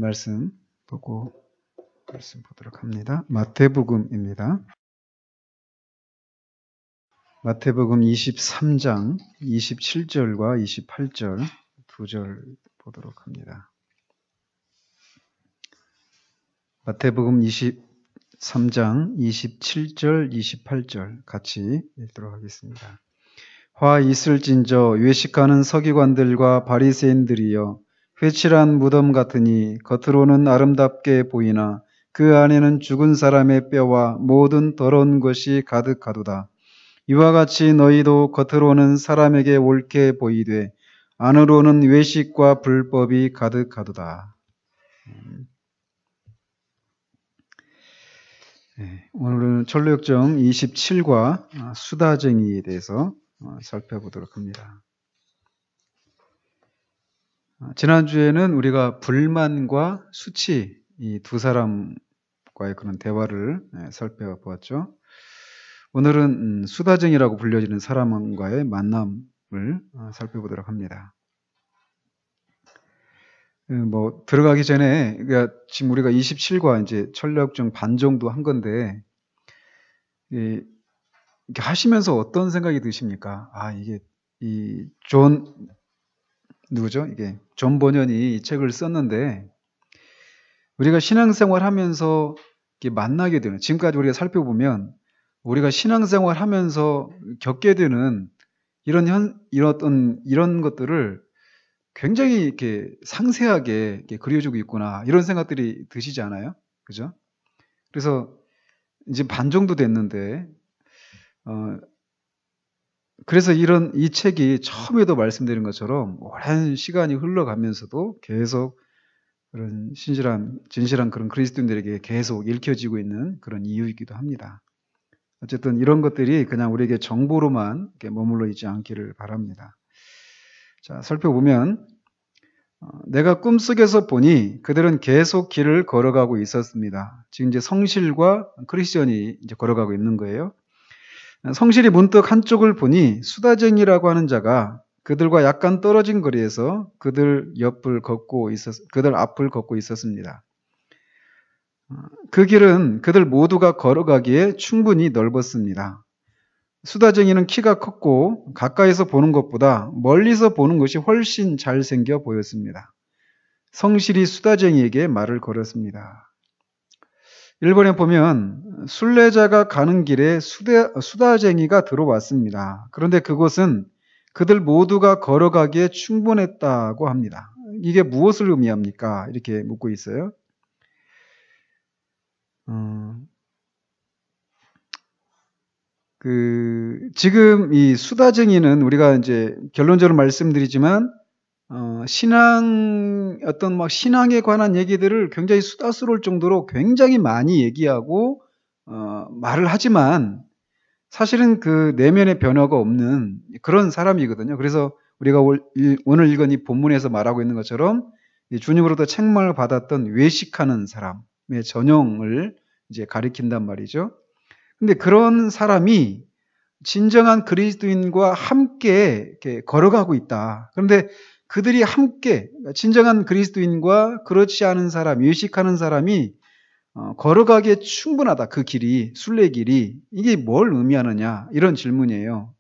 말씀 보도록 합니다. 마태복음입니다. 마태복음 23장 27절과 28절 두 절 보도록 합니다. 마태복음 23장 27절 28절 같이 읽도록 하겠습니다. 화 있을진저 외식하는 서기관들과 바리새인들이여 회칠한 무덤 같으니 겉으로는 아름답게 보이나 그 안에는 죽은 사람의 뼈와 모든 더러운 것이 가득하도다. 이와 같이 너희도 겉으로는 사람에게 옳게 보이되 안으로는 외식과 불법이 가득하도다. 오늘은 철로역정 27과 수다쟁이에 대해서 살펴보도록 합니다. 지난주에는 우리가 불만과 수치 이 두 사람과의 그런 대화를 살펴보았죠. 오늘은 수다쟁이라고 불려지는 사람과의 만남을 살펴보도록 합니다. 들어가기 전에 지금 우리가 27과 이제 철로역정 반 정도 한 건데 이렇게 하시면서 어떤 생각이 드십니까? 이게 존 번연이 이 책을 썼는데 우리가 신앙생활 하면서 만나게 되는, 지금까지 우리가 살펴보면 우리가 신앙생활 하면서 겪게 되는 이런 것들을 굉장히 이렇게 상세하게 이렇게 그려주고 있구나, 이런 생각들이 드시지 않아요? 그죠? 그래서 이제 반 정도 됐는데, 그래서 이 책이 처음에도 말씀드린 것처럼 오랜 시간이 흘러가면서도 계속 그런 진실한 그런 그리스도인들에게 계속 읽혀지고 있는 그런 이유이기도 합니다. 어쨌든 이런 것들이 그냥 우리에게 정보로만 이렇게 머물러 있지 않기를 바랍니다. 자, 살펴보면 내가 꿈속에서 보니 그들은 계속 길을 걸어가고 있었습니다. 지금 이제 성실과 크리스천이 이제 걸어가고 있는 거예요. 성실이 문득 한쪽을 보니 수다쟁이라고 하는 자가 그들과 약간 떨어진 거리에서 그들 앞을 걷고 있었습니다. 그 길은 그들 모두가 걸어가기에 충분히 넓었습니다. 수다쟁이는 키가 컸고 가까이서 보는 것보다 멀리서 보는 것이 훨씬 잘생겨 보였습니다. 성실이 수다쟁이에게 말을 걸었습니다. 일본에 보면 순례자가 가는 길에 수다쟁이가 들어왔습니다. 그런데 그곳은 그들 모두가 걸어가기에 충분했다고 합니다. 이게 무엇을 의미합니까? 이렇게 묻고 있어요. 지금 이 수다쟁이는 우리가 이제 결론적으로 말씀드리지만 신앙에 관한 얘기들을 굉장히 수다스러울 정도로 굉장히 많이 얘기하고 말을 하지만 사실은 그 내면의 변화가 없는 그런 사람이거든요. 그래서 우리가 오늘 읽은 이 본문에서 말하고 있는 것처럼 주님으로부터 책망을 받았던 외식하는 사람의 전형을 이제 가리킨단 말이죠. 근데 그런 사람이 진정한 그리스도인과 함께 이렇게 걸어가고 있다. 그런데 그들이 함께 진정한 그리스도인과 그렇지 않은 사람, 외식하는 사람이 걸어가기에 충분하다. 그 길이, 순례길이. 이게 뭘 의미하느냐, 이런 질문이에요.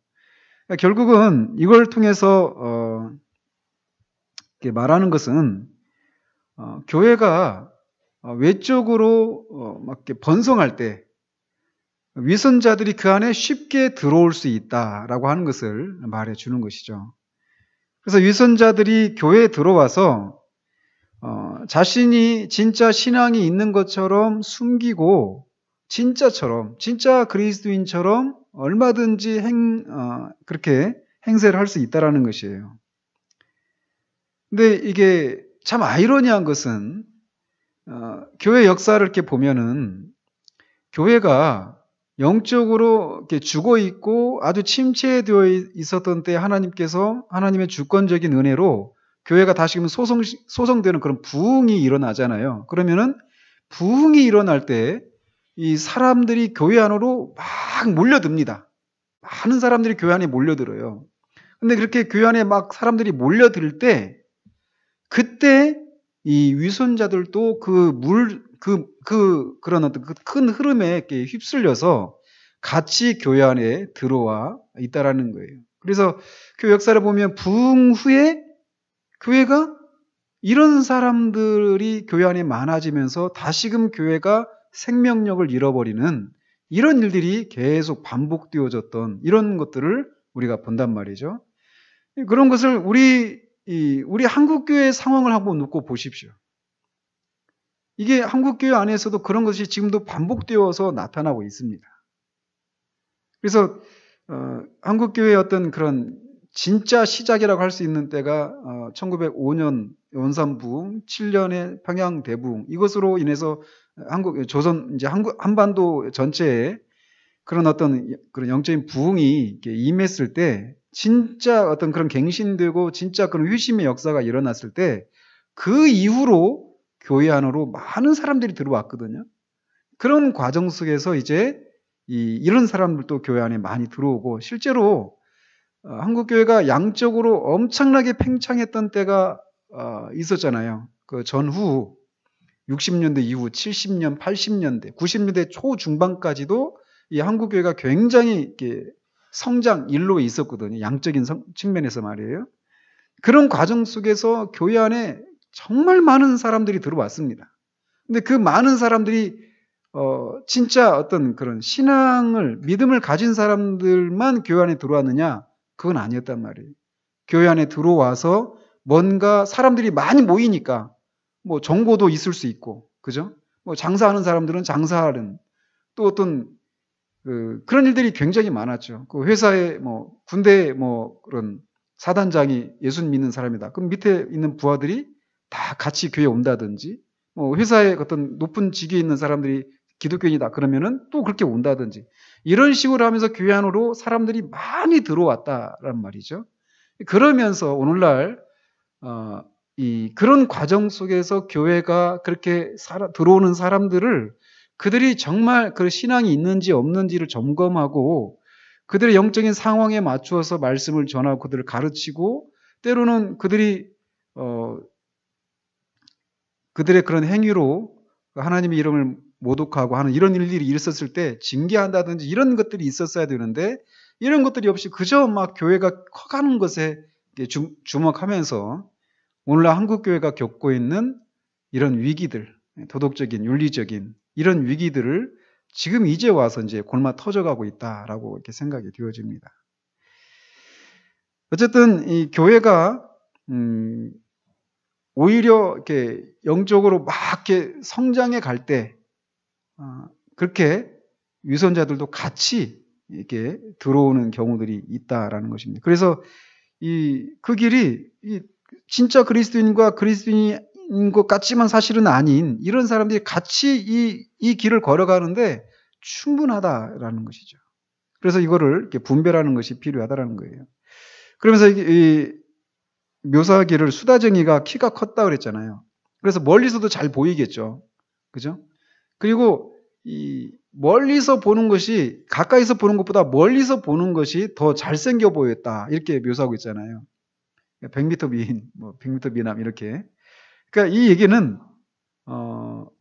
그러니까 결국은 이걸 통해서 말하는 것은 교회가 외적으로 막 이렇게 번성할 때 위선자들이 그 안에 쉽게 들어올 수 있다라고 하는 것을 말해주는 것이죠. 그래서 위선자들이 교회에 들어와서 자신이 진짜 신앙이 있는 것처럼 숨기고 진짜 그리스도인처럼 얼마든지 그렇게 행세를 할 수 있다라는 것이에요. 근데 이게 참 아이러니한 것은 교회 역사를 이렇게 보면은 교회가 영적으로 이렇게 죽어 있고 아주 침체되어 있었던 때 하나님의 주권적인 은혜로 교회가 다시금 소성되는 그런 부흥이 일어나잖아요. 그러면은 부흥이 일어날 때 이 사람들이 교회 안으로 막 몰려듭니다. 많은 사람들이 교회 안에 몰려들어요. 근데 그렇게 교회 안에 막 사람들이 몰려들 때 그때 이 위선자들도 그런 어떤 그 큰 흐름에 이렇게 휩쓸려서 같이 교회 안에 들어와 있다라는 거예요. 그래서 그 역사를 보면 부흥 후에 교회가 이런 사람들이 교회 안에 많아지면서 다시금 교회가 생명력을 잃어버리는 이런 일들이 계속 반복되어졌던 이런 것들을 우리가 본단 말이죠. 그런 것을 우리 한국교회의 상황을 한번 놓고 보십시오. 이게 한국교회 안에서도 그런 것이 지금도 반복되어서 나타나고 있습니다. 그래서 한국교회의 어떤 그런 진짜 시작이라고 할 수 있는 때가 1905년 원산부흥, 7년의 평양 대부흥, 이것으로 인해서 한반도 전체에 그런 어떤 그런 영적인 부흥이 임했을 때, 진짜 어떤 그런 갱신되고 진짜 그런 회심의 역사가 일어났을 때, 그 이후로 교회 안으로 많은 사람들이 들어왔거든요. 그런 과정 속에서 이제 이런 사람들도 교회 안에 많이 들어오고, 실제로 한국교회가 양적으로 엄청나게 팽창했던 때가 있었잖아요. 그 전후 60년대 이후 70년, 80년대, 90년대 초중반까지도 이 한국교회가 굉장히 이렇게 성장 일로에 있었거든요. 양적인 측면에서 말이에요. 그런 과정 속에서 교회 안에 정말 많은 사람들이 들어왔습니다. 근데 그 많은 사람들이 진짜 어떤 그런 믿음을 가진 사람들만 교회 안에 들어왔느냐? 그건 아니었단 말이에요. 교회 안에 들어와서 뭔가 사람들이 많이 모이니까 뭐 정보도 있을 수 있고, 그죠? 뭐 장사하는 사람들은 장사하는, 또 어떤 그런 일들이 굉장히 많았죠. 그 회사에 군대 그런 사단장이 예수 믿는 사람이다. 그럼 밑에 있는 부하들이 다 같이 교회에 온다든지, 회사에 어떤 높은 직위에 있는 사람들이 기독교인이다 그러면은 또 그렇게 온다든지, 이런 식으로 하면서 교회 안으로 사람들이 많이 들어왔다란 말이죠. 그러면서 오늘날 그런 과정 속에서 교회가 그렇게 들어오는 사람들을, 그들이 정말 그 신앙이 있는지 없는지를 점검하고 그들의 영적인 상황에 맞추어서 말씀을 전하고 그들을 가르치고, 때로는 그들의 그런 행위로 하나님의 이름을 모독하고 하는 이런 일들이 있었을 때 징계한다든지 이런 것들이 있었어야 되는데, 이런 것들이 없이 그저 막 교회가 커가는 것에 주목하면서 오늘날 한국교회가 겪고 있는 이런 위기들, 도덕적인, 윤리적인 이런 위기들을 지금 이제 와서 이제 골마 터져가고 있다라고 이렇게 생각이 되어집니다. 어쨌든 이 교회가 오히려 이렇게 영적으로 막 이렇게 성장해 갈 때 그렇게 위선자들도 같이 이렇게 들어오는 경우들이 있다라는 것입니다. 그래서 그 길이 진짜 그리스도인과 그리스도인인 것 같지만 사실은 아닌 이런 사람들이 같이 이 길을 걸어가는데 충분하다라는 것이죠. 그래서 이거를 이렇게 분별하는 것이 필요하다라는 거예요. 그러면서 이 묘사하기를 수다쟁이가 키가 컸다 그랬잖아요. 그래서 멀리서도 잘 보이겠죠. 그죠? 그리고 멀리서 보는 것이 가까이서 보는 것보다 멀리서 보는 것이 더 잘생겨 보였다. 이렇게 묘사하고 있잖아요. 100m 미인, 100m 미남 이렇게. 그러니까 이 얘기는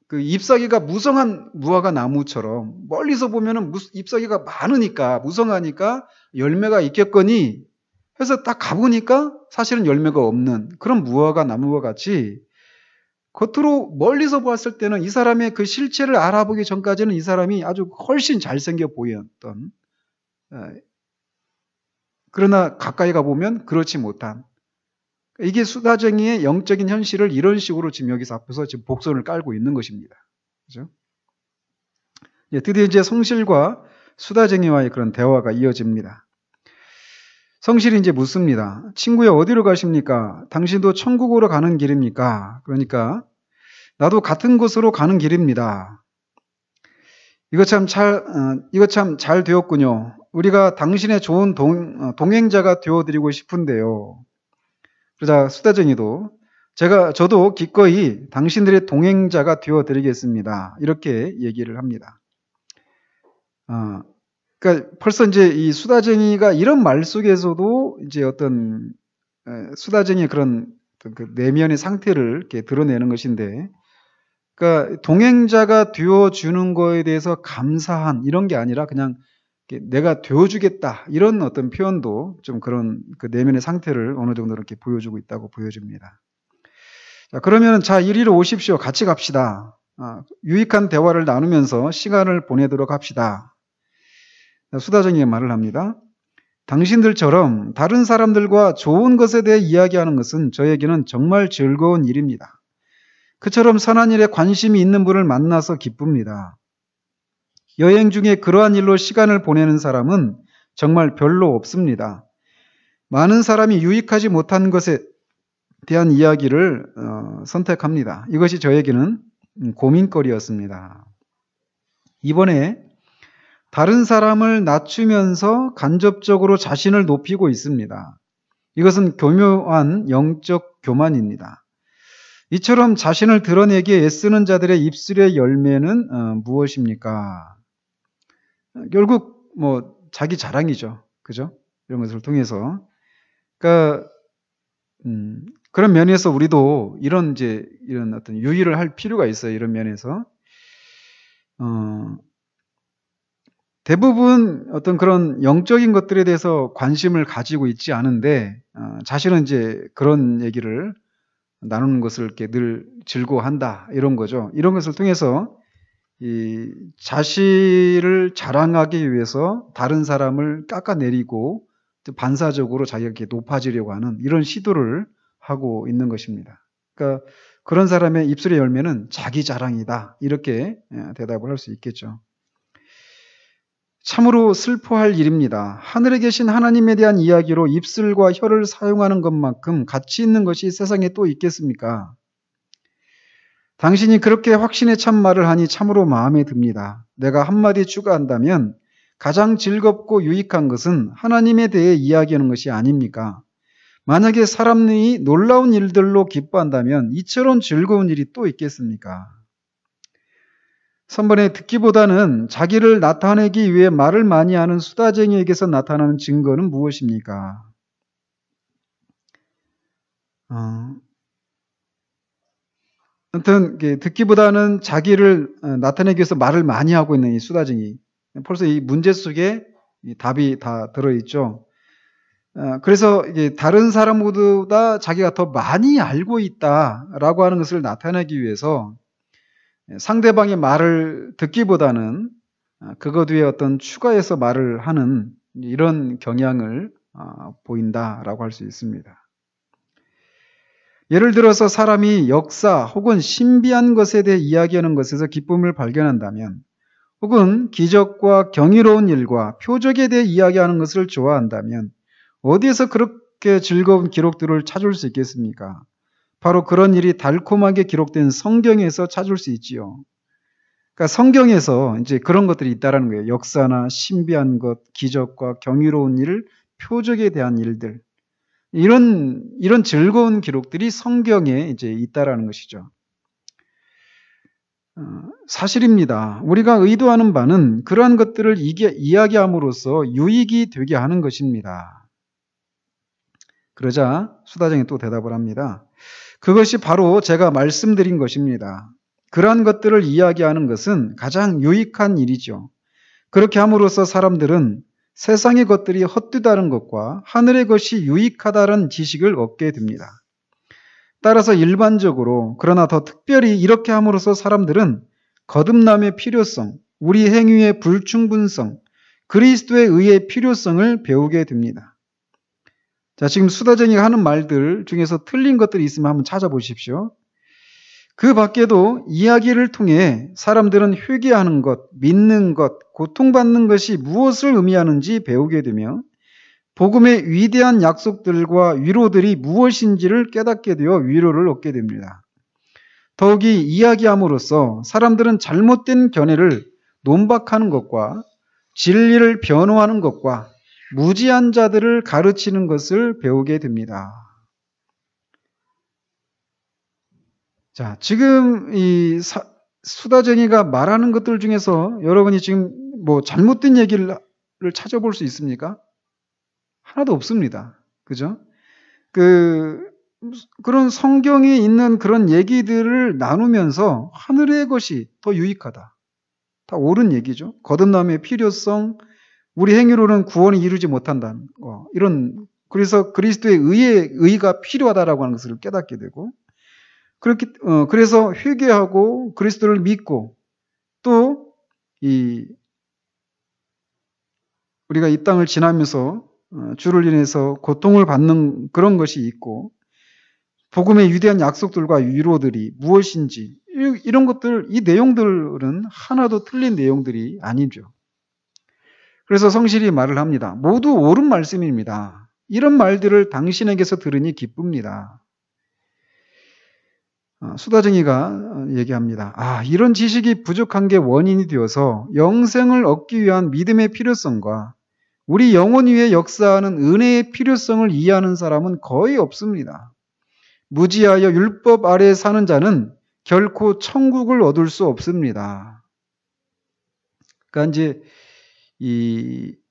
그 잎사귀가 무성한 무화과 나무처럼 멀리서 보면은 잎사귀가 많으니까 무성하니까 열매가 있겠거니 해서 딱 가보니까 사실은 열매가 없는 그런 무화과 나무와 같이, 겉으로 멀리서 봤을 때는 이 사람의 그 실체를 알아보기 전까지는 이 사람이 아주 훨씬 잘생겨 보였던, 그러나 가까이 가보면 그렇지 못한, 이게 수다쟁이의 영적인 현실을 이런 식으로 지금 여기서 앞에서 지금 복선을 깔고 있는 것입니다. 그죠? 드디어 이제 성실과 수다쟁이와의 그런 대화가 이어집니다. 성실이 이제 묻습니다. 친구야, 어디로 가십니까? 당신도 천국으로 가는 길입니까? 그러니까 나도 같은 곳으로 가는 길입니다. 이거 참 잘 되었군요. 우리가 당신의 좋은 동행자가 되어드리고 싶은데요. 그러자 수다쟁이도 저도 기꺼이 당신들의 동행자가 되어드리겠습니다. 이렇게 얘기를 합니다. 그러니까 벌써 이제 이 수다쟁이가 이런 말 속에서도 이제 어떤 수다쟁이의 그런 어떤 그 내면의 상태를 이렇게 드러내는 것인데, 그러니까 동행자가 되어주는 거에 대해서 감사한 이런 게 아니라 그냥 이렇게 내가 되어주겠다 이런 어떤 표현도 좀 그런 그 내면의 상태를 어느 정도 이렇게 보여주고 있다고 보여집니다. 자, 그러면 자, 이리로 오십시오. 같이 갑시다. 유익한 대화를 나누면서 시간을 보내도록 합시다. 수다쟁이가 말을 합니다. 당신들처럼 다른 사람들과 좋은 것에 대해 이야기하는 것은 저에게는 정말 즐거운 일입니다. 그처럼 선한 일에 관심이 있는 분을 만나서 기쁩니다. 여행 중에 그러한 일로 시간을 보내는 사람은 정말 별로 없습니다. 많은 사람이 유익하지 못한 것에 대한 이야기를 선택합니다. 이것이 저에게는 고민거리였습니다. 이번에 다른 사람을 낮추면서 간접적으로 자신을 높이고 있습니다. 이것은 교묘한 영적 교만입니다. 이처럼 자신을 드러내기에 애쓰는 자들의 입술의 열매는 무엇입니까? 결국 뭐 자기 자랑이죠. 그죠? 이런 것을 통해서. 그러니까 그런 면에서 우리도 이런 어떤 유의를 할 필요가 있어요. 이런 면에서. 대부분 어떤 그런 영적인 것들에 대해서 관심을 가지고 있지 않은데, 자신은 이제 그런 얘기를 나누는 것을 이렇게 늘 즐거워한다. 이런 거죠. 이런 것을 통해서 이 자신을 자랑하기 위해서 다른 사람을 깎아내리고 반사적으로 자기가 이렇게 높아지려고 하는 이런 시도를 하고 있는 것입니다. 그러니까 그런 사람의 입술의 열매는 자기 자랑이다. 이렇게 대답을 할 수 있겠죠. 참으로 슬퍼할 일입니다. 하늘에 계신 하나님에 대한 이야기로 입술과 혀를 사용하는 것만큼 가치 있는 것이 세상에 또 있겠습니까? 당신이 그렇게 확신에 찬 말을 하니 참으로 마음에 듭니다. 내가 한마디 추가한다면 가장 즐겁고 유익한 것은 하나님에 대해 이야기하는 것이 아닙니까? 만약에 사람이 놀라운 일들로 기뻐한다면 이처럼 즐거운 일이 또 있겠습니까? 선번에 듣기보다는 자기를 나타내기 위해 말을 많이 하는 수다쟁이에게서 나타나는 증거는 무엇입니까? 아무튼 듣기보다는 자기를 나타내기 위해서 말을 많이 하고 있는 이 수다쟁이. 벌써 이 문제 속에 이 답이 다 들어있죠. 그래서 이게 다른 사람보다 자기가 더 많이 알고 있다라고 하는 것을 나타내기 위해서 상대방의 말을 듣기보다는 그것 위에 어떤 추가해서 말을 하는 이런 경향을 보인다라고 할 수 있습니다. 예를 들어서 사람이 역사 혹은 신비한 것에 대해 이야기하는 것에서 기쁨을 발견한다면, 혹은 기적과 경이로운 일과 표적에 대해 이야기하는 것을 좋아한다면 어디에서 그렇게 즐거운 기록들을 찾을 수 있겠습니까? 바로 그런 일이 달콤하게 기록된 성경에서 찾을 수 있지요. 그러니까 성경에서 이제 그런 것들이 있다라는 거예요. 역사나 신비한 것, 기적과 경이로운 일, 표적에 대한 일들. 이런 즐거운 기록들이 성경에 이제 있다라는 것이죠. 사실입니다. 우리가 의도하는 바는 그러한 것들을 이야기함으로써 유익이 되게 하는 것입니다. 그러자 수다쟁이 또 대답을 합니다. 그것이 바로 제가 말씀드린 것입니다. 그러한 것들을 이야기하는 것은 가장 유익한 일이죠. 그렇게 함으로써 사람들은 세상의 것들이 헛되다는 것과 하늘의 것이 유익하다는 지식을 얻게 됩니다. 따라서 일반적으로, 그러나 더 특별히 이렇게 함으로써 사람들은 거듭남의 필요성, 우리 행위의 불충분성, 그리스도의 의의 필요성을 배우게 됩니다. 자, 지금 수다쟁이가 하는 말들 중에서 틀린 것들이 있으면 한번 찾아보십시오. 그 밖에도 이야기를 통해 사람들은 회개하는 것, 믿는 것, 고통받는 것이 무엇을 의미하는지 배우게 되며 복음의 위대한 약속들과 위로들이 무엇인지를 깨닫게 되어 위로를 얻게 됩니다. 더욱이 이야기함으로써 사람들은 잘못된 견해를 논박하는 것과 진리를 변호하는 것과 무지한 자들을 가르치는 것을 배우게 됩니다. 자, 지금 이 수다쟁이가 말하는 것들 중에서 여러분이 지금 뭐 잘못된 얘기를 찾아볼 수 있습니까? 하나도 없습니다. 그죠? 그런 성경에 있는 그런 얘기들을 나누면서 하늘의 것이 더 유익하다. 다 옳은 얘기죠. 거듭남의 필요성, 우리 행위로는 구원이 이루지 못한다는 거. 그래서 그리스도의 의가 필요하다라고 하는 것을 깨닫게 되고, 그래서 회개하고 그리스도를 믿고, 또 우리가 이 땅을 지나면서 주를 인해서 고통을 받는 그런 것이 있고, 복음의 위대한 약속들과 위로들이 무엇인지, 이런 것들, 이 내용들은 하나도 틀린 내용들이 아니죠. 그래서 성실히 말을 합니다. 모두 옳은 말씀입니다. 이런 말들을 당신에게서 들으니 기쁩니다. 수다쟁이가 얘기합니다. 이런 지식이 부족한 게 원인이 되어서 영생을 얻기 위한 믿음의 필요성과 우리 영혼 위에 역사하는 은혜의 필요성을 이해하는 사람은 거의 없습니다. 무지하여 율법 아래에 사는 자는 결코 천국을 얻을 수 없습니다. 그러니까 이제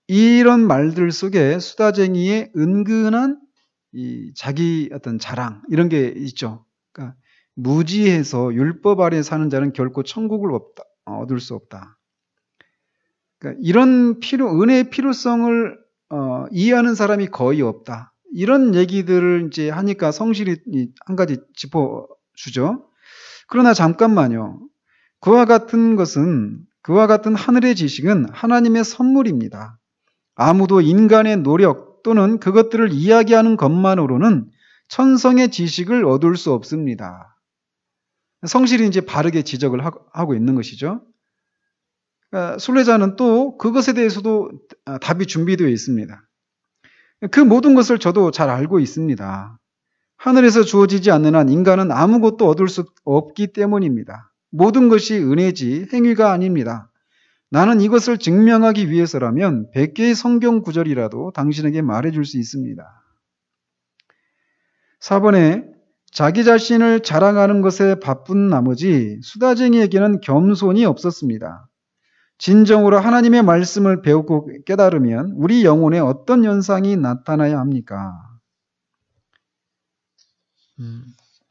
이런 말들 속에 수다쟁이의 은근한 자기 어떤 자랑 이런 게 있죠. 그러니까 무지해서 율법 아래에 사는 자는 결코 천국을 얻을 수 없다. 그러니까 이런 은혜의 필요성을 이해하는 사람이 거의 없다. 이런 얘기들을 이제 하니까 성실히 한 가지 짚어주죠. 그러나 잠깐만요. 그와 같은 하늘의 지식은 하나님의 선물입니다. 아무도 인간의 노력 또는 그것들을 이야기하는 것만으로는 천성의 지식을 얻을 수 없습니다. 성실히 이제 바르게 지적을 하고 있는 것이죠. 그러니까 순례자는 또 그것에 대해서도 답이 준비되어 있습니다. 그 모든 것을 저도 잘 알고 있습니다. 하늘에서 주어지지 않는 한 인간은 아무것도 얻을 수 없기 때문입니다. 모든 것이 은혜지 행위가 아닙니다. 나는 이것을 증명하기 위해서라면 100개의 성경 구절이라도 당신에게 말해줄 수 있습니다. 4번에 자기 자신을 자랑하는 것에 바쁜 나머지 수다쟁이에게는 겸손이 없었습니다. 진정으로 하나님의 말씀을 배우고 깨달으면 우리 영혼에 어떤 현상이 나타나야 합니까?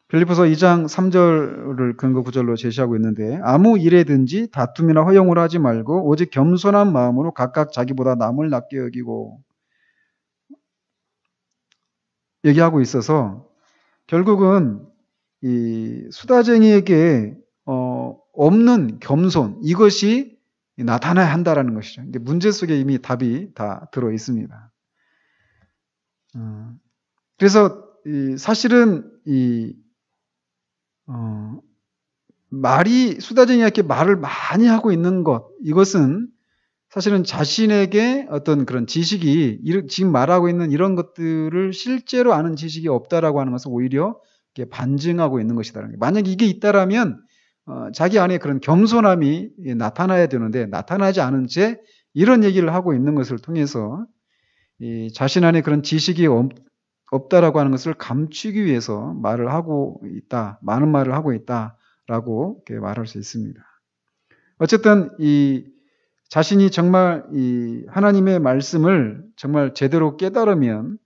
빌립보서 2장 3절을 근거 구절로 제시하고 있는데 아무 일에든지 다툼이나 허용을 하지 말고 오직 겸손한 마음으로 각각 자기보다 남을 낮게 여기고 얘기하고 있어서 결국은 이 수다쟁이에게 없는 겸손 이것이 나타나야 한다라는 것이죠. 근데 문제 속에 이미 답이 다 들어 있습니다. 그래서 사실은 수다쟁이에게 말을 많이 하고 있는 것, 이것은 사실은 자신에게 어떤 그런 지식이, 지금 말하고 있는 이런 것들을 실제로 아는 지식이 없다라고 하는 것을 오히려 반증하고 있는 것이다. 만약에 이게 있다라면, 자기 안에 그런 겸손함이 나타나야 되는데, 나타나지 않은 채 이런 얘기를 하고 있는 것을 통해서 자신 안에 그런 지식이 없다라고 하는 것을 감추기 위해서 말을 하고 있다, 많은 말을 하고 있다라고 이렇게 말할 수 있습니다. 어쨌든 자신이 정말 하나님의 말씀을 정말 제대로 깨달으면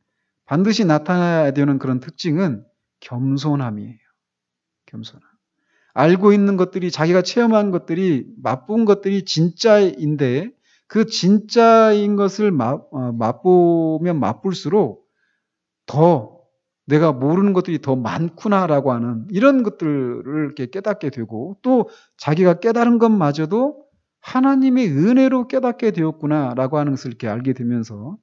반드시 나타나야 되는 그런 특징은 겸손함이에요. 겸손함. 알고 있는 것들이 자기가 체험한 것들이 맛본 것들이 진짜인데 그 진짜인 것을 맛보면 맛볼수록 더 내가 모르는 것들이 더 많구나라고 하는 이런 것들을 이렇게 깨닫게 되고 또 자기가 깨달은 것마저도 하나님의 은혜로 깨닫게 되었구나라고 하는 것을 이렇게 알게 되면서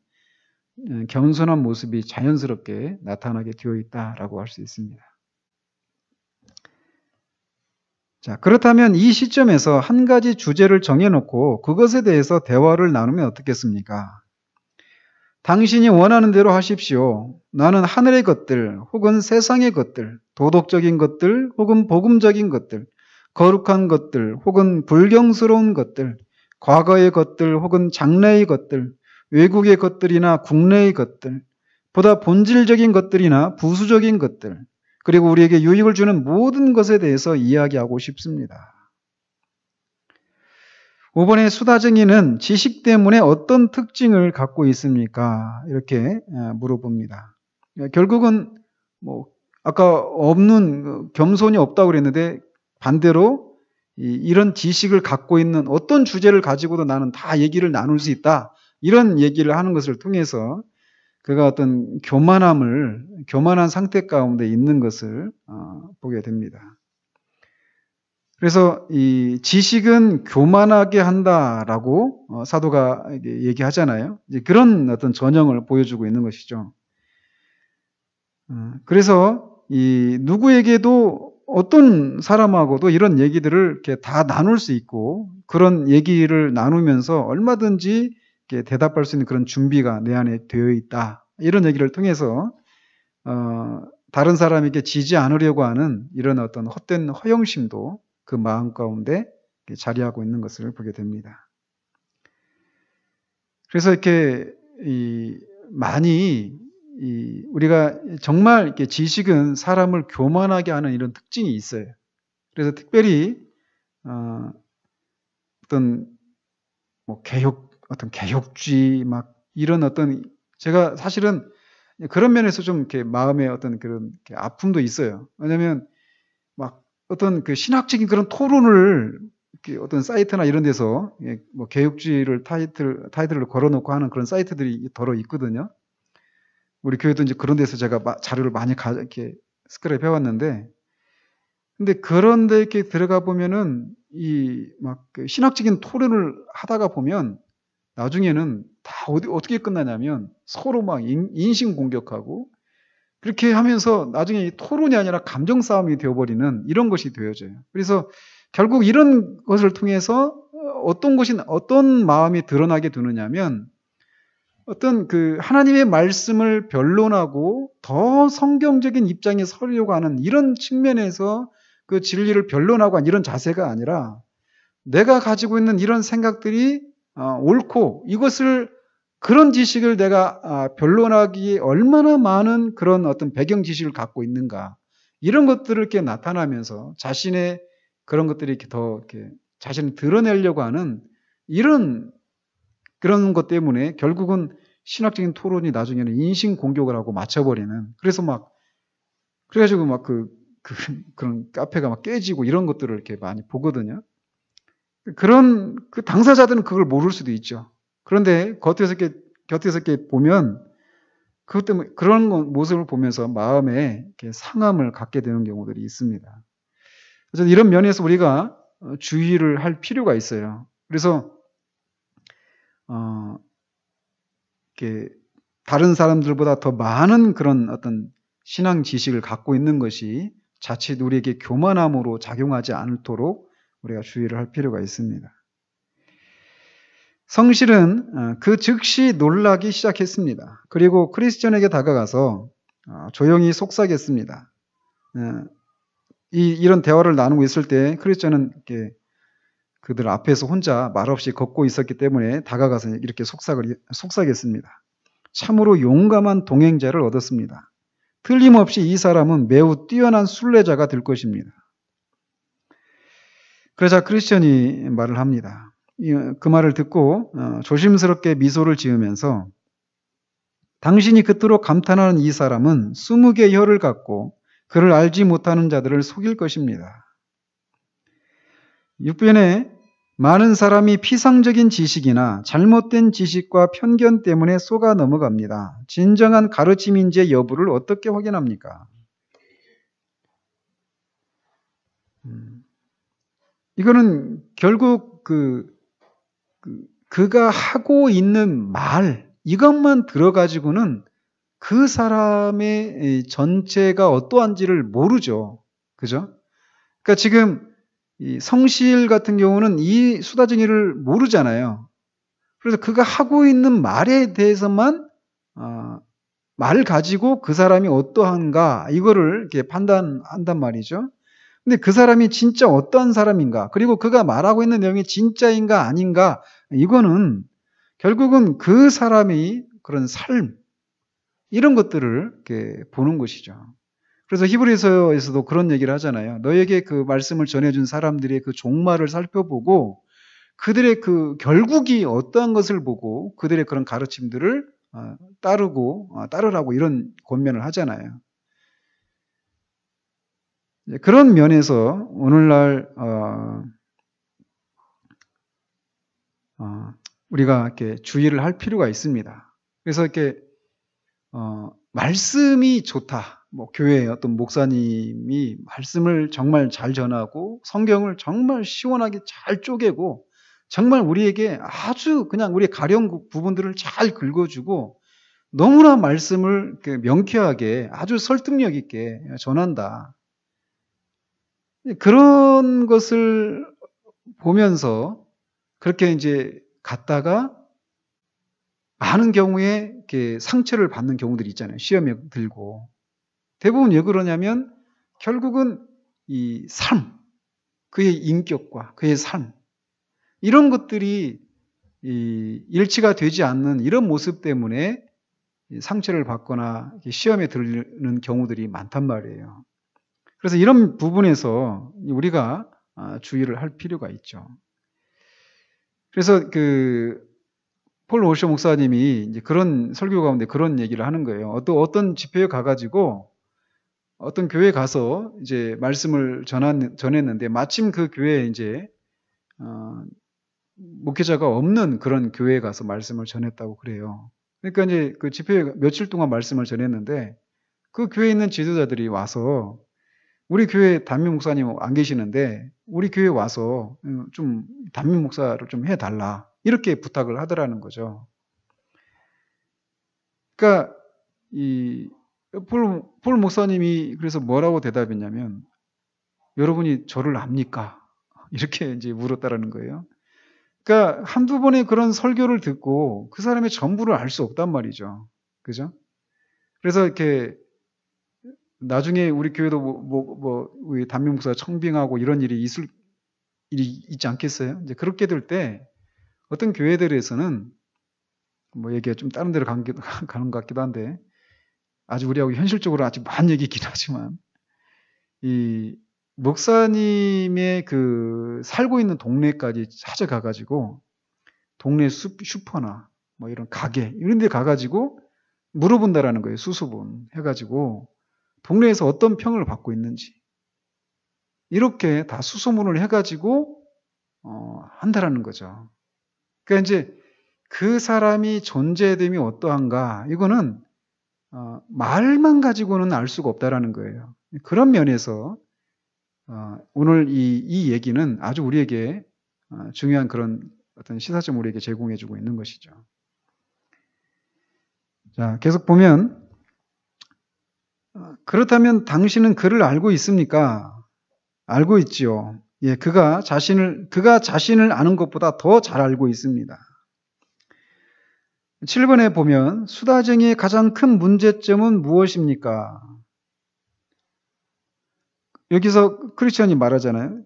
겸손한 모습이 자연스럽게 나타나게 되어 있다라고 할 수 있습니다. 자, 그렇다면 이 시점에서 한 가지 주제를 정해놓고 그것에 대해서 대화를 나누면 어떻겠습니까? 당신이 원하는 대로 하십시오. 나는 하늘의 것들 혹은 세상의 것들, 도덕적인 것들 혹은 복음적인 것들, 거룩한 것들 혹은 불경스러운 것들, 과거의 것들 혹은 장래의 것들, 외국의 것들이나 국내의 것들, 보다 본질적인 것들이나 부수적인 것들, 그리고 우리에게 유익을 주는 모든 것에 대해서 이야기하고 싶습니다. 5번의 수다쟁이는 지식 때문에 어떤 특징을 갖고 있습니까? 이렇게 물어봅니다. 결국은 아까 없는 겸손이 없다고 그랬는데 반대로 이런 지식을 갖고 있는 어떤 주제를 가지고도 나는 다 얘기를 나눌 수 있다. 이런 얘기를 하는 것을 통해서 그가 어떤 교만한 상태 가운데 있는 것을 보게 됩니다. 그래서 이 지식은 교만하게 한다라고 사도가 얘기하잖아요. 이제 그런 어떤 전형을 보여주고 있는 것이죠. 그래서 이 누구에게도 어떤 사람하고도 이런 얘기들을 이렇게 다 나눌 수 있고 그런 얘기를 나누면서 얼마든지 이렇게 대답할 수 있는 그런 준비가 내 안에 되어 있다. 이런 얘기를 통해서 다른 사람에게 지지 않으려고 하는 이런 어떤 헛된 허영심도 그 마음 가운데 자리하고 있는 것을 보게 됩니다. 그래서 이렇게 많이 우리가 정말 이렇게 지식은 사람을 교만하게 하는 이런 특징이 있어요. 그래서 특별히 어떤 어떤 개혁주의 막 이런 어떤 제가 사실은 그런 면에서 좀 이렇게 마음에 어떤 그런 아픔도 있어요. 왜냐하면 막 어떤 그 신학적인 그런 토론을 어떤 사이트나 이런 데서 뭐 개혁주의를 타이틀을 걸어놓고 하는 그런 사이트들이 더러 있거든요. 우리 교회도 이제 그런 데서 제가 자료를 많이 이렇게 스크랩 해왔는데, 근데 그런 데 이렇게 들어가 보면은 그 신학적인 토론을 하다가 보면 나중에는 다 어떻게 끝나냐면 서로 막 인신 공격하고 그렇게 하면서 나중에 토론이 아니라 감정 싸움이 되어버리는 이런 것이 되어져요. 그래서 결국 이런 것을 통해서 어떤 마음이 드러나게 되느냐면 어떤 그 하나님의 말씀을 변론하고 더 성경적인 입장에 서려고 하는 이런 측면에서 그 진리를 변론하고 하는 이런 자세가 아니라 내가 가지고 있는 이런 생각들이 옳고 이것을 그런 지식을 내가 변론하기에 얼마나 많은 그런 어떤 배경 지식을 갖고 있는가 이런 것들을 이렇게 나타나면서 자신의 그런 것들이 이렇게 더 이렇게 자신을 드러내려고 하는 그런 것 때문에 결국은 신학적인 토론이 나중에는 인신 공격을 하고 맞춰버리는 그래서 그래가지고 그런 카페가 막 깨지고 이런 것들을 이렇게 많이 보거든요. 그런 그 당사자들은 그걸 모를 수도 있죠. 그런데 곁에서 이렇게 보면 그것 때문에 그런 모습을 보면서 마음에 이렇게 상함을 갖게 되는 경우들이 있습니다. 그래서 이런 면에서 우리가 주의를 할 필요가 있어요. 그래서 이렇게 다른 사람들보다 더 많은 그런 어떤 신앙 지식을 갖고 있는 것이 자칫 우리에게 교만함으로 작용하지 않도록 우리가 주의를 할 필요가 있습니다. 성실은 그 즉시 놀라기 시작했습니다. 그리고 크리스천에게 다가가서 조용히 속삭였습니다. 이런 대화를 나누고 있을 때 크리스천은 이렇게 그들 앞에서 혼자 말없이 걷고 있었기 때문에 다가가서 이렇게 속삭였습니다. 참으로 용감한 동행자를 얻었습니다. 틀림없이 이 사람은 매우 뛰어난 순례자가 될 것입니다. 그러자 크리스천이 말을 합니다. 그 말을 듣고 조심스럽게 미소를 지으면서 당신이 그토록 감탄하는 이 사람은 20개의 혀를 갖고 그를 알지 못하는 자들을 속일 것입니다. 6편에 많은 사람이 피상적인 지식이나 잘못된 지식과 편견 때문에 속아 넘어갑니다. 진정한 가르침인지의 여부를 어떻게 확인합니까? 이거는 결국 그가 하고 있는 말 이것만 들어가지고는 그 사람의 전체가 어떠한지를 모르죠. 그죠? 그러니까 지금 이 성실 같은 경우는 이 수다쟁이를 모르잖아요. 그래서 그가 하고 있는 말에 대해서만 말을 가지고 그 사람이 어떠한가 이거를 이렇게 판단한단 말이죠. 근데 그 사람이 진짜 어떠한 사람인가 그리고 그가 말하고 있는 내용이 진짜인가 아닌가 이거는 결국은 그 사람이 그런 삶 이런 것들을 이렇게 보는 것이죠. 그래서 히브리서에서도 그런 얘기를 하잖아요. 너에게 그 말씀을 전해준 사람들의 그 종말을 살펴보고 그들의 그 결국이 어떠한 것을 보고 그들의 그런 가르침들을 따르라고 이런 권면을 하잖아요. 그런 면에서 오늘날 우리가 이렇게 주의를 할 필요가 있습니다. 그래서 이렇게 말씀이 좋다. 뭐 교회의 어떤 목사님이 말씀을 정말 잘 전하고 성경을 정말 시원하게 잘 쪼개고 정말 우리에게 아주 그냥 우리의 가령 부분들을 잘 긁어주고 너무나 말씀을 명쾌하게 아주 설득력 있게 전한다. 그런 것을 보면서 그렇게 이제 갔다가 많은 경우에 이렇게 상처를 받는 경우들이 있잖아요. 시험에 들고. 대부분 왜 그러냐면 결국은 이 삶, 그의 인격과 그의 삶, 이런 것들이 일치가 되지 않는 이런 모습 때문에 상처를 받거나 시험에 들는 경우들이 많단 말이에요. 그래서 이런 부분에서 우리가 주의를 할 필요가 있죠. 그래서 폴 워셔 목사님이 이제 그런 설교 가운데 그런 얘기를 하는 거예요. 어떤 집회에 가가지고 어떤 교회에 가서 이제 말씀을 전했는데 마침 그 교회에 이제 목회자가 없는 그런 교회에 가서 말씀을 전했다고 그래요. 그러니까 이제 그 집회에 며칠 동안 말씀을 전했는데 그 교회에 있는 지도자들이 와서 우리 교회 담임 목사님 안 계시는데 우리 교회에 와서 좀 담임 목사를 좀 해달라 이렇게 부탁을 하더라는 거죠. 그러니까 폴 목사님이 그래서 뭐라고 대답했냐면 여러분이 저를 압니까? 이렇게 이제 물었다라는 거예요. 그러니까 한두 번의 그런 설교를 듣고 그 사람의 전부를 알 수 없단 말이죠. 그죠? 그래서 이렇게 나중에 우리 교회도 우리 담임 목사가 청빙하고 이런 일이 있지 않겠어요? 이제 그렇게 될 때 어떤 교회들에서는 뭐 얘기가 좀 다른 데로 가는 것 같기도 한데 아주 우리하고 현실적으로 아주 많은 얘기이긴 하지만 이 목사님의 그 살고 있는 동네까지 찾아가가지고 동네 슈퍼나 뭐 이런 가게 이런 데 가가지고 물어본다라는 거예요. 수습은 해가지고 동네에서 어떤 평을 받고 있는지 이렇게 다 수소문을 해가지고 한다라는 거죠. 그러니까 이제 그 사람이 존재됨이 어떠한가 이거는 말만 가지고는 알 수가 없다라는 거예요. 그런 면에서 오늘 이 얘기는 아주 우리에게 중요한 그런 어떤 시사점을 우리에게 제공해주고 있는 것이죠. 자, 계속 보면 그렇다면 당신은 그를 알고 있습니까? 알고 있지요. 예, 그가 자신을 아는 것보다 더 잘 알고 있습니다. 7번에 보면 수다쟁이의 가장 큰 문제점은 무엇입니까? 여기서 크리스천이 말하잖아요.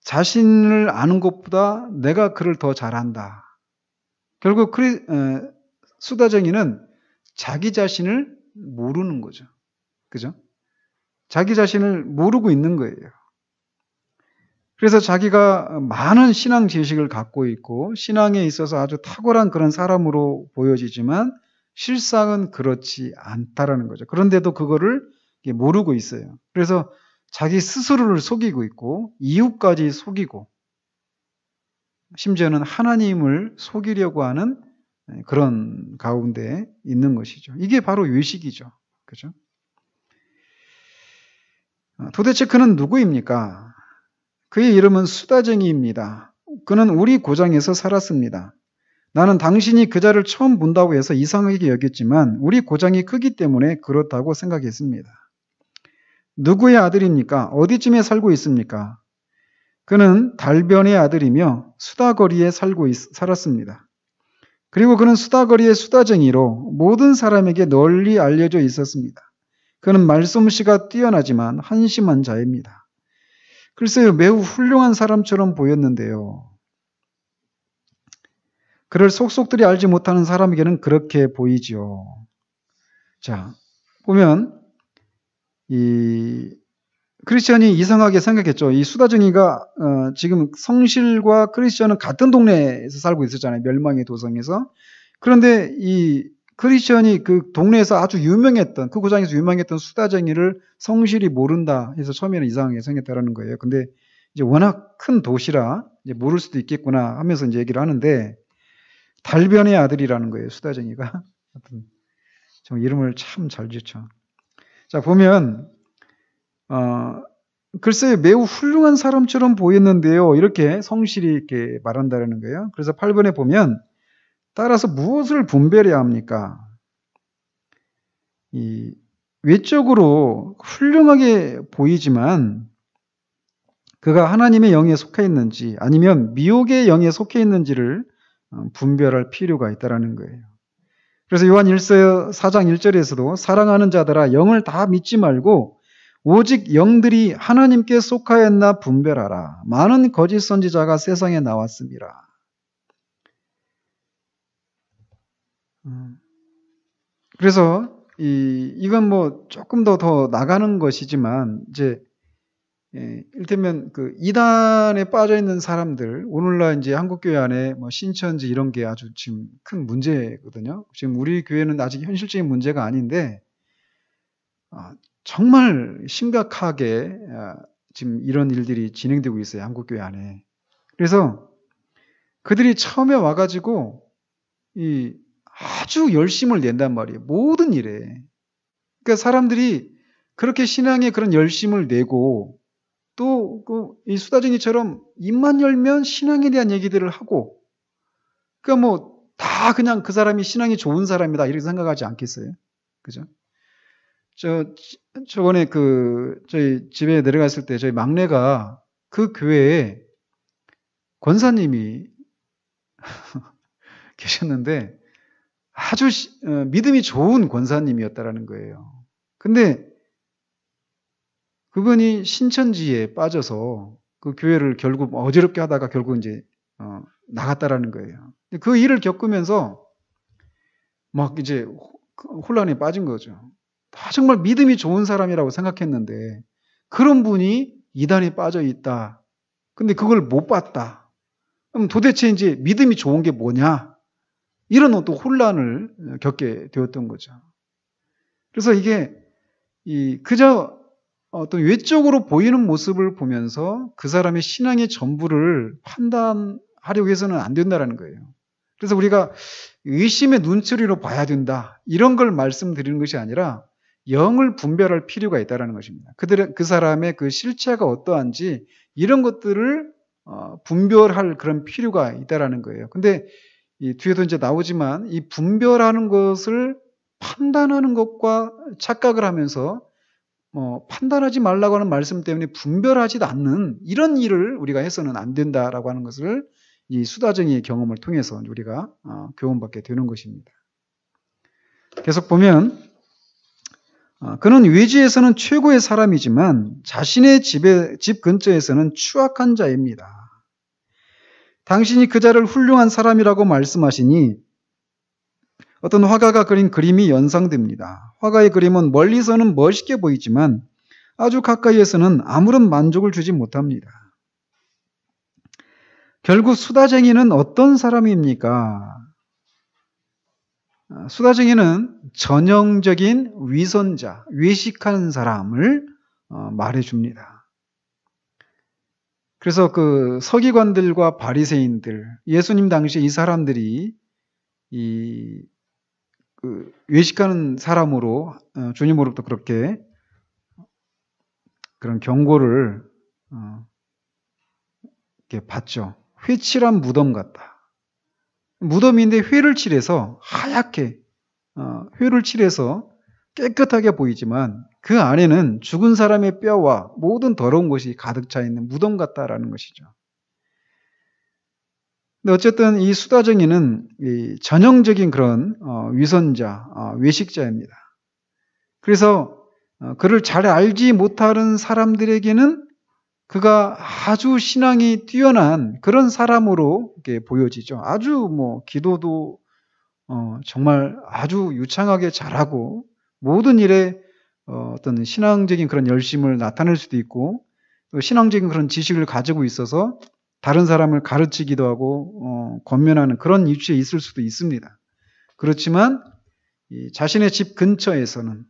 자신을 아는 것보다 내가 그를 더 잘한다. 결국 수다쟁이는 자기 자신을 모르는 거죠. 그죠? 자기 자신을 모르고 있는 거예요. 그래서 자기가 많은 신앙 지식을 갖고 있고 신앙에 있어서 아주 탁월한 그런 사람으로 보여지지만 실상은 그렇지 않다라는 거죠. 그런데도 그거를 모르고 있어요. 그래서 자기 스스로를 속이고 있고 이웃까지 속이고 심지어는 하나님을 속이려고 하는 그런 가운데 있는 것이죠. 이게 바로 외식이죠. 그죠? 도대체 그는 누구입니까? 그의 이름은 수다쟁이입니다. 그는 우리 고장에서 살았습니다. 나는 당신이 그 자를 처음 본다고 해서 이상하게 여겼지만 우리 고장이 크기 때문에 그렇다고 생각했습니다. 누구의 아들입니까? 어디쯤에 살고 있습니까? 그는 달변의 아들이며 수다거리에 살았습니다. 그리고 그는 수다거리의 수다쟁이로 모든 사람에게 널리 알려져 있었습니다. 그는 말솜씨가 뛰어나지만 한심한 자입니다. 글쎄요, 매우 훌륭한 사람처럼 보였는데요. 그를 속속들이 알지 못하는 사람에게는 그렇게 보이지요. 자, 보면 이 크리스천이 이상하게 생각했죠. 이 수다쟁이가 지금 성실과 크리스천은 같은 동네에서 살고 있었잖아요. 멸망의 도성에서. 그런데 이 크리스천이 그 동네에서 아주 유명했던, 그 고장에서 유명했던 수다쟁이를 성실히 모른다 해서 처음에는 이상하게 생겼다라는 거예요. 근데 이제 워낙 큰 도시라 이제 모를 수도 있겠구나 하면서 이제 얘기를 하는데, 달변의 아들이라는 거예요, 수다쟁이가. 하여튼 좀 이름을 참 잘 지었죠. 자, 보면 글쎄 매우 훌륭한 사람처럼 보였는데요, 이렇게 성실히 이렇게 말한다라는 거예요. 그래서 8번에 보면 따라서 무엇을 분별해야 합니까? 이 외적으로 훌륭하게 보이지만 그가 하나님의 영에 속해 있는지 아니면 미혹의 영에 속해 있는지를 분별할 필요가 있다라는 거예요. 그래서 요한 4장 1절에서도 사랑하는 자들아 영을 다 믿지 말고 오직 영들이 하나님께 속하였나 분별하라. 많은 거짓 선지자가 세상에 나왔습니다. 그래서 이건 뭐 조금 더 나가는 것이지만 이제 이를테면 그 이단에 빠져 있는 사람들, 오늘날 이제 한국교회 안에 뭐 신천지 이런 게 아주 지금 큰 문제거든요. 지금 우리 교회는 아직 현실적인 문제가 아닌데 정말 심각하게 지금 이런 일들이 진행되고 있어요, 한국교회 안에. 그래서 그들이 처음에 와가지고 아주 열심을 낸단 말이에요, 모든 일에. 그러니까 사람들이 그렇게 신앙에 그런 열심을 내고 또 이 수다쟁이처럼 입만 열면 신앙에 대한 얘기들을 하고, 그러니까 뭐 다 그냥 그 사람이 신앙이 좋은 사람이다 이렇게 생각하지 않겠어요? 그죠? 저번에 저희 집에 내려갔을 때 저희 막내가 그 교회에 권사님이 계셨는데 아주 믿음이 좋은 권사님이었다라는 거예요. 근데 그분이 신천지에 빠져서 그 교회를 결국 어지럽게 하다가 결국 이제 나갔다라는 거예요. 그 일을 겪으면서 막 이제 혼란에 빠진 거죠. 정말 믿음이 좋은 사람이라고 생각했는데 그런 분이 이단에 빠져 있다. 근데 그걸 못 봤다. 그럼 도대체 이제 믿음이 좋은 게 뭐냐? 이런 또 혼란을 겪게 되었던 거죠. 그래서 이게 그저 어떤 외적으로 보이는 모습을 보면서 그 사람의 신앙의 전부를 판단하려고 해서는 안 된다는 거예요. 그래서 우리가 의심의 눈초리로 봐야 된다, 이런 걸 말씀드리는 것이 아니라 영을 분별할 필요가 있다는 것입니다. 그 사람의 그 실체가 어떠한지 이런 것들을 분별할 그런 필요가 있다는 거예요. 근데 뒤에도 이제 나오지만 이 분별하는 것을 판단하는 것과 착각을 하면서 판단하지 말라고 하는 말씀 때문에 분별하지도 않는 이런 일을 우리가 해서는 안 된다라고 하는 것을 이 수다쟁이의 경험을 통해서 우리가 교훈받게 되는 것입니다. 계속 보면 그는 외지에서는 최고의 사람이지만 자신의 집 근처에서는 추악한 자입니다. 당신이 그 자를 훌륭한 사람이라고 말씀하시니 어떤 화가가 그린 그림이 연상됩니다. 화가의 그림은 멀리서는 멋있게 보이지만 아주 가까이에서는 아무런 만족을 주지 못합니다. 결국 수다쟁이는 어떤 사람입니까? 수다쟁이는 전형적인 위선자, 외식하는 사람을 말해줍니다. 그래서 그 서기관들과 바리새인들, 예수님 당시에 이 사람들이 외식하는 사람으로 주님으로부터 그렇게 그런 경고를 이렇게 받죠. 회칠한 무덤 같다. 무덤인데 회를 칠해서 하얗게 회를 칠해서 깨끗하게 보이지만 그 안에는 죽은 사람의 뼈와 모든 더러운 것이 가득 차 있는 무덤 같다라는 것이죠. 근데 어쨌든 이 수다쟁이는 전형적인 그런 위선자, 외식자입니다. 그래서 그를 잘 알지 못하는 사람들에게는 그가 아주 신앙이 뛰어난 그런 사람으로 이렇게 보여지죠. 아주 기도도 정말 아주 유창하게 잘하고 모든 일에 어떤 신앙적인 그런 열심을 나타낼 수도 있고 또 신앙적인 그런 지식을 가지고 있어서 다른 사람을 가르치기도 하고 권면하는 그런 위치에 있을 수도 있습니다. 그렇지만 자신의 집 근처에서는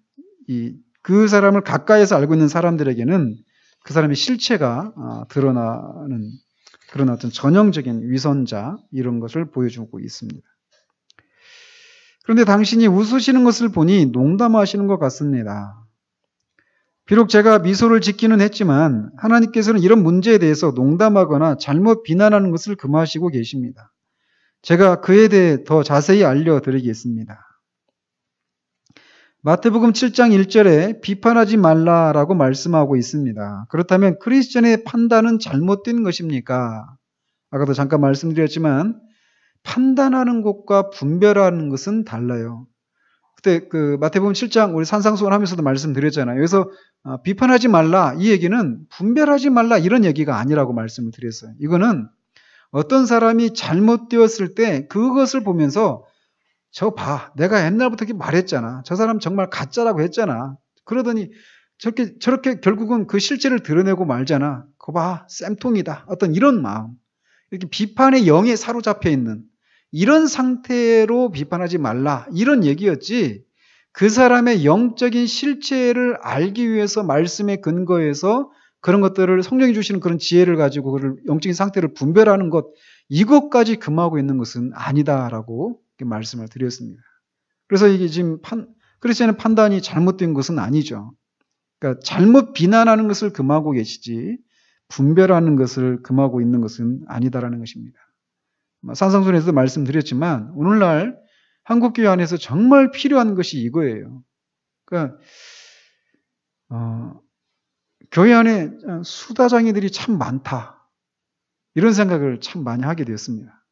그 사람을 가까이에서 알고 있는 사람들에게는 그 사람의 실체가 드러나는 그런 어떤 전형적인 위선자 이런 것을 보여주고 있습니다. 그런데 당신이 웃으시는 것을 보니 농담하시는 것 같습니다. 비록 제가 미소를 짓기는 했지만 하나님께서는 이런 문제에 대해서 농담하거나 잘못 비난하는 것을 금하시고 계십니다. 제가 그에 대해 더 자세히 알려드리겠습니다. 마태복음 7장 1절에 비판하지 말라라고 말씀하고 있습니다. 그렇다면 크리스천의 판단은 잘못된 것입니까? 아까도 잠깐 말씀드렸지만 판단하는 것과 분별하는 것은 달라요. 그때 그 마태복음 7장 우리 산상수훈 하면서도 말씀드렸잖아요. 여기서 비판하지 말라 이 얘기는 분별하지 말라 이런 얘기가 아니라고 말씀을 드렸어요. 이거는 어떤 사람이 잘못되었을 때 그것을 보면서 저 봐, 내가 옛날부터 이렇게 말했잖아. 저 사람 정말 가짜라고 했잖아. 그러더니 저렇게 결국은 그 실체를 드러내고 말잖아. 그거 봐, 쌤통이다. 어떤 이런 마음. 이렇게 비판의 영에 사로잡혀 있는 이런 상태로 비판하지 말라. 이런 얘기였지. 그 사람의 영적인 실체를 알기 위해서 말씀에 근거해서 그런 것들을 성령이 주시는 그런 지혜를 가지고 그를 영적인 상태를 분별하는 것, 이것까지 금하고 있는 것은 아니다라고 말씀을 드렸습니다. 그래서 이게 지금 크리스천의 판단이 잘못된 것은 아니죠. 그러니까 잘못 비난하는 것을 금하고 계시지 분별하는 것을 금하고 있는 것은 아니다라는 것입니다. 산상수훈에서도 말씀드렸지만 오늘날 한국교회 안에서 정말 필요한 것이 이거예요. 그러니까 교회 안에 수다장이들이 참 많다. 이런 생각을 참 많이 하게 되었습니다.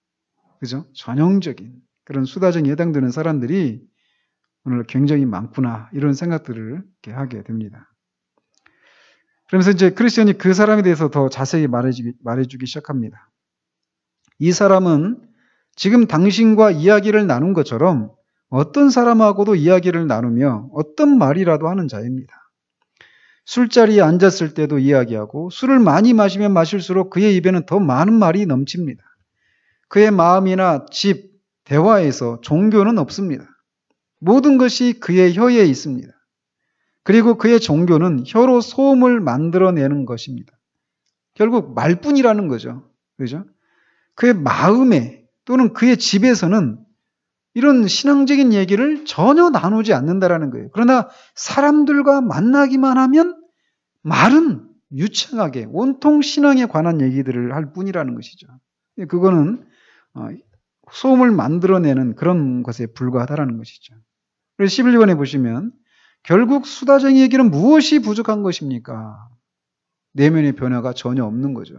그죠? 전형적인 그런 수다쟁이에 해당되는 사람들이 오늘 굉장히 많구나 이런 생각들을 이렇게 하게 됩니다. 그러면서 이제 크리스천이 그 사람에 대해서 더 자세히 말해주기 시작합니다. 이 사람은 지금 당신과 이야기를 나눈 것처럼 어떤 사람하고도 이야기를 나누며 어떤 말이라도 하는 자입니다. 술자리에 앉았을 때도 이야기하고 술을 많이 마시면 마실수록 그의 입에는 더 많은 말이 넘칩니다. 그의 마음이나 집, 대화에서 종교는 없습니다. 모든 것이 그의 혀에 있습니다. 그리고 그의 종교는 혀로 소음을 만들어내는 것입니다. 결국 말뿐이라는 거죠. 그죠? 그의 마음에 또는 그의 집에서는 이런 신앙적인 얘기를 전혀 나누지 않는다라는 거예요. 그러나 사람들과 만나기만 하면 말은 유창하게 온통 신앙에 관한 얘기들을 할 뿐이라는 것이죠. 그거는 소음을 만들어내는 그런 것에 불과하다라는 것이죠. 그래서 11번에 보시면 결국 수다쟁이 얘기는 무엇이 부족한 것입니까? 내면의 변화가 전혀 없는 거죠.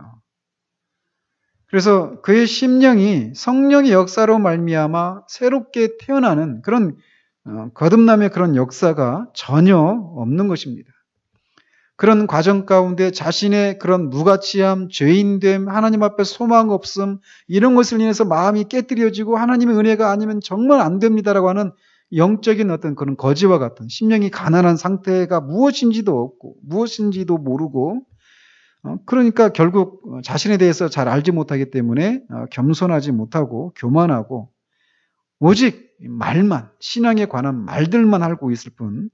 그래서 그의 심령이 성령의 역사로 말미암아 새롭게 태어나는 그런 거듭남의 그런 역사가 전혀 없는 것입니다. 그런 과정 가운데 자신의 그런 무가치함, 죄인됨, 하나님 앞에 소망 없음 이런 것을 인해서 마음이 깨뜨려지고 하나님의 은혜가 아니면 정말 안 됩니다라고 하는 영적인 어떤 그런 거지와 같은 심령이 가난한 상태가 무엇인지도 없고 무엇인지도 모르고 그러니까 결국 자신에 대해서 잘 알지 못하기 때문에 겸손하지 못하고 교만하고 오직 말만 신앙에 관한 말들만 하고 있을 뿐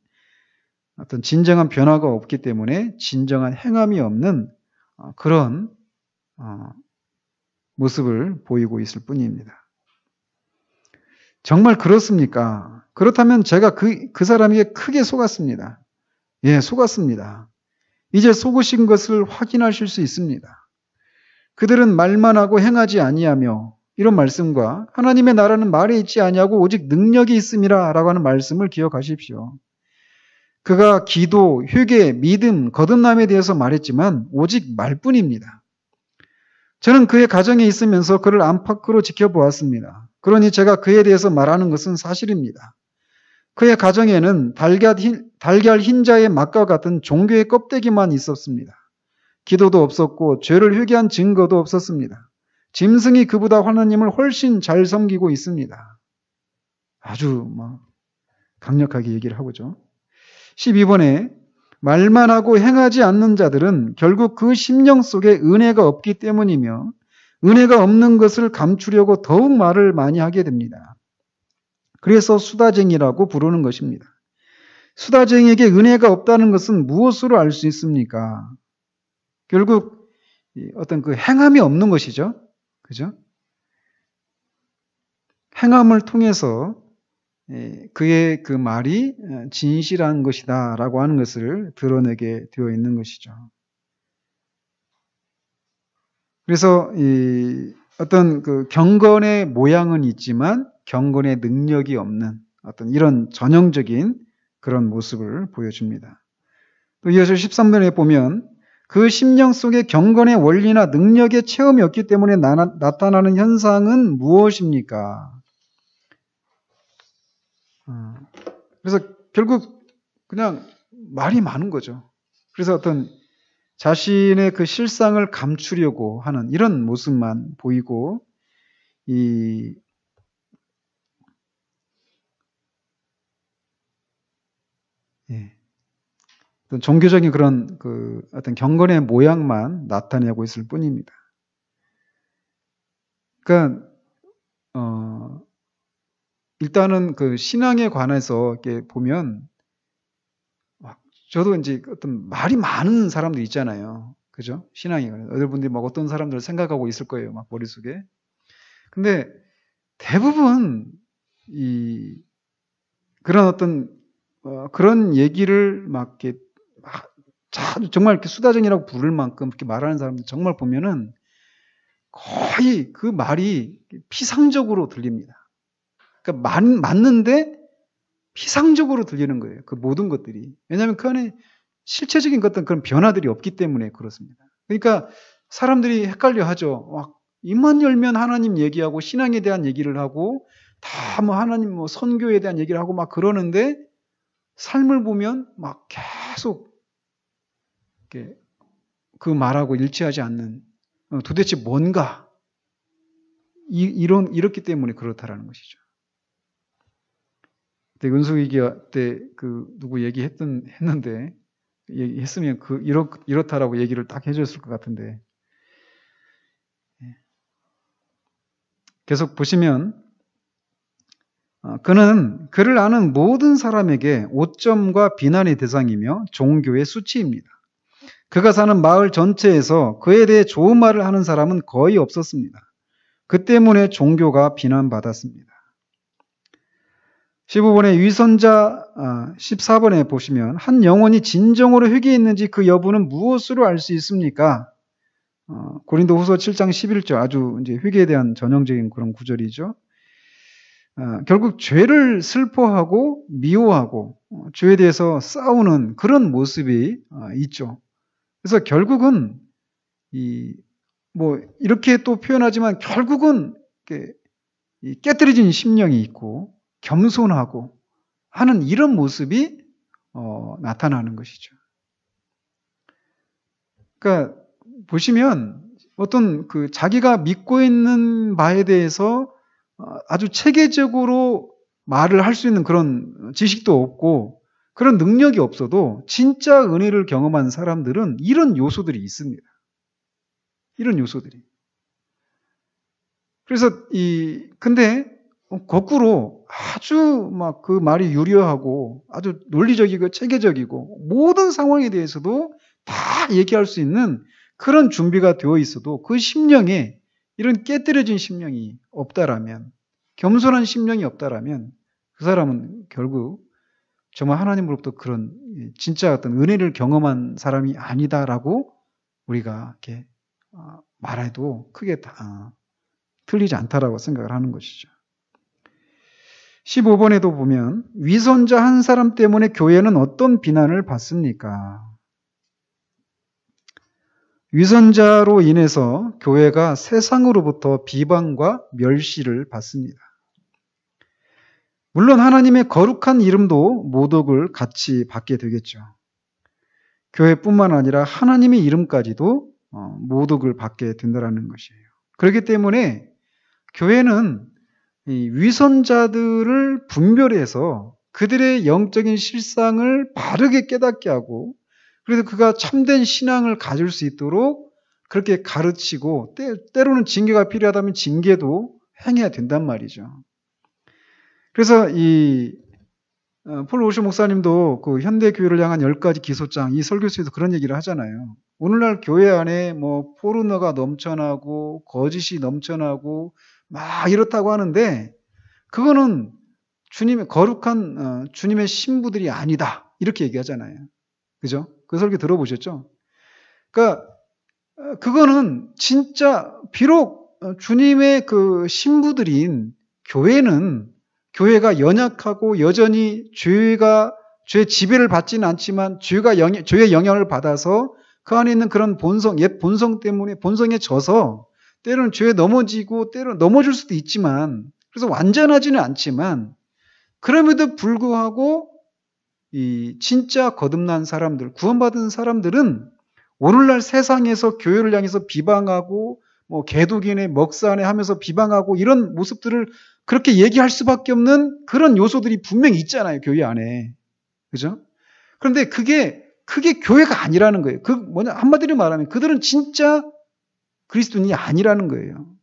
어떤 진정한 변화가 없기 때문에 진정한 행함이 없는 그런 모습을 보이고 있을 뿐입니다. 정말 그렇습니까? 그렇다면 제가 그 사람에게 크게 속았습니다. 예, 속았습니다. 이제 속으신 것을 확인하실 수 있습니다. 그들은 말만 하고 행하지 아니하며 이런 말씀과 하나님의 나라는 말에 있지 아니하고 오직 능력이 있음이라 라고 하는 말씀을 기억하십시오. 그가 기도, 회개, 믿음, 거듭남에 대해서 말했지만 오직 말뿐입니다. 저는 그의 가정에 있으면서 그를 안팎으로 지켜보았습니다. 그러니 제가 그에 대해서 말하는 것은 사실입니다. 그의 가정에는 달걀 흰자의 맛과 같은 종교의 껍데기만 있었습니다. 기도도 없었고 죄를 회개한 증거도 없었습니다. 짐승이 그보다 하나님을 훨씬 잘 섬기고 있습니다. 아주 강력하게 얘기를 하고죠. 12번에 말만 하고 행하지 않는 자들은 결국 그 심령 속에 은혜가 없기 때문이며 은혜가 없는 것을 감추려고 더욱 말을 많이 하게 됩니다. 그래서 수다쟁이라고 부르는 것입니다. 수다쟁이에게 은혜가 없다는 것은 무엇으로 알 수 있습니까? 결국 어떤 그 행함이 없는 것이죠. 그죠? 행함을 통해서 그의 그 말이 진실한 것이다라고 하는 것을 드러내게 되어 있는 것이죠. 그래서 이 어떤 그 경건의 모양은 있지만 경건의 능력이 없는 어떤 이런 전형적인 그런 모습을 보여줍니다. 또 이어서 13번에 보면 그 심령 속에 경건의 원리나 능력의 체험이 없기 때문에 나타나는 현상은 무엇입니까? 그래서 결국 그냥 말이 많은 거죠. 그래서 어떤 자신의 그 실상을 감추려고 하는 이런 모습만 보이고 어떤 종교적인 그런 그 어떤 경건의 모양만 나타내고 있을 뿐입니다. 그러니까 일단은 그 신앙에 관해서 이렇게 보면 저도 이제 어떤 말이 많은 사람들 있잖아요. 그죠? 신앙에 관해서 여러분들이 막 어떤 사람들을 생각하고 있을 거예요. 막 머릿속에. 근데 대부분 그런 어떤 그런 얘기를 막 이렇게 정말 이렇게 수다쟁이라고 부를 만큼 이렇게 말하는 사람들 정말 보면은 거의 그 말이 피상적으로 들립니다. 그러니까 맞는데 피상적으로 들리는 거예요. 그 모든 것들이. 왜냐하면 그 안에 실체적인 어떤 그런 변화들이 없기 때문에 그렇습니다. 그러니까 사람들이 헷갈려 하죠. 막 입만 열면 하나님 얘기하고 신앙에 대한 얘기를 하고 다 뭐 하나님 뭐 선교에 대한 얘기를 하고 막 그러는데 삶을 보면 막 계속 이렇게 그 말하고 일치하지 않는 도대체 뭔가 이렇기 때문에 그렇다라는 것이죠. 그때 은수위기 때 그 누구 했는데 얘기했으면 이렇다라고 얘기를 딱 해줬을 것 같은데 계속 보시면 그는 그를 아는 모든 사람에게 오점과 비난의 대상이며 종교의 수치입니다. 그가 사는 마을 전체에서 그에 대해 좋은 말을 하는 사람은 거의 없었습니다. 그 때문에 종교가 비난받았습니다. 15번의 위선자 14번에 보시면 한 영혼이 진정으로 회개했는지 그 여부는 무엇으로 알 수 있습니까? 고린도후서 7장 11절 아주 이제 회개에 대한 전형적인 그런 구절이죠. 결국 죄를 슬퍼하고 미워하고 죄에 대해서 싸우는 그런 모습이 있죠. 그래서 결국은 이렇게 또 표현하지만 결국은 깨뜨려진 심령이 있고 겸손하고 하는 이런 모습이 나타나는 것이죠. 그러니까 보시면 어떤 그 자기가 믿고 있는 바에 대해서 아주 체계적으로 말을 할 수 있는 그런 지식도 없고 그런 능력이 없어도 진짜 은혜를 경험한 사람들은 이런 요소들이 있습니다. 이런 요소들이. 그래서 근데 거꾸로 아주 막 그 말이 유려하고 아주 논리적이고 체계적이고 모든 상황에 대해서도 다 얘기할 수 있는 그런 준비가 되어 있어도 그 심령에 이런 깨뜨려진 심령이 없다라면 겸손한 심령이 없다라면 그 사람은 결국 정말 하나님으로부터 그런 진짜 어떤 은혜를 경험한 사람이 아니다라고 우리가 이렇게 말해도 크게 틀리지 않다라고 생각을 하는 것이죠. 15번에도 보면 위선자 한 사람 때문에 교회는 어떤 비난을 받습니까? 위선자로 인해서 교회가 세상으로부터 비방과 멸시를 받습니다. 물론 하나님의 거룩한 이름도 모독을 같이 받게 되겠죠. 교회뿐만 아니라 하나님의 이름까지도 모독을 받게 된다는 것이에요. 그렇기 때문에 교회는 이 위선자들을 분별해서 그들의 영적인 실상을 바르게 깨닫게 하고 그래서 그가 참된 신앙을 가질 수 있도록 그렇게 가르치고 때로는 징계가 필요하다면 징계도 행해야 된단 말이죠. 그래서 폴 오쇼 목사님도 그 현대 교회를 향한 10가지 기소장, 이 설교수에도 그런 얘기를 하잖아요. 오늘날 교회 안에 뭐 포르노가 넘쳐나고 거짓이 넘쳐나고 막 이렇다고 하는데 그거는 주님의 거룩한 주님의 신부들이 아니다. 이렇게 얘기하잖아요. 그죠? 그 설교 들어보셨죠? 그러니까 그거는 진짜 비록 주님의 그 신부들인 교회가 연약하고 여전히 죄의 지배를 받지는 않지만 죄의 영향을 받아서 그 안에 있는 그런 옛 본성 때문에 본성에 져서 때로는 죄에 넘어지고 때로는 넘어질 수도 있지만 그래서 완전하지는 않지만 그럼에도 불구하고 이 진짜 거듭난 사람들, 구원받은 사람들은 오늘날 세상에서 교회를 향해서 비방하고 뭐 개독이네 먹사네 하면서 비방하고 이런 모습들을 그렇게 얘기할 수밖에 없는 그런 요소들이 분명히 있잖아요. 교회 안에. 그죠? 그런데 그게 교회가 아니라는 거예요. 한마디로 말하면 그들은 진짜 그리스도인이 아니라는 거예요.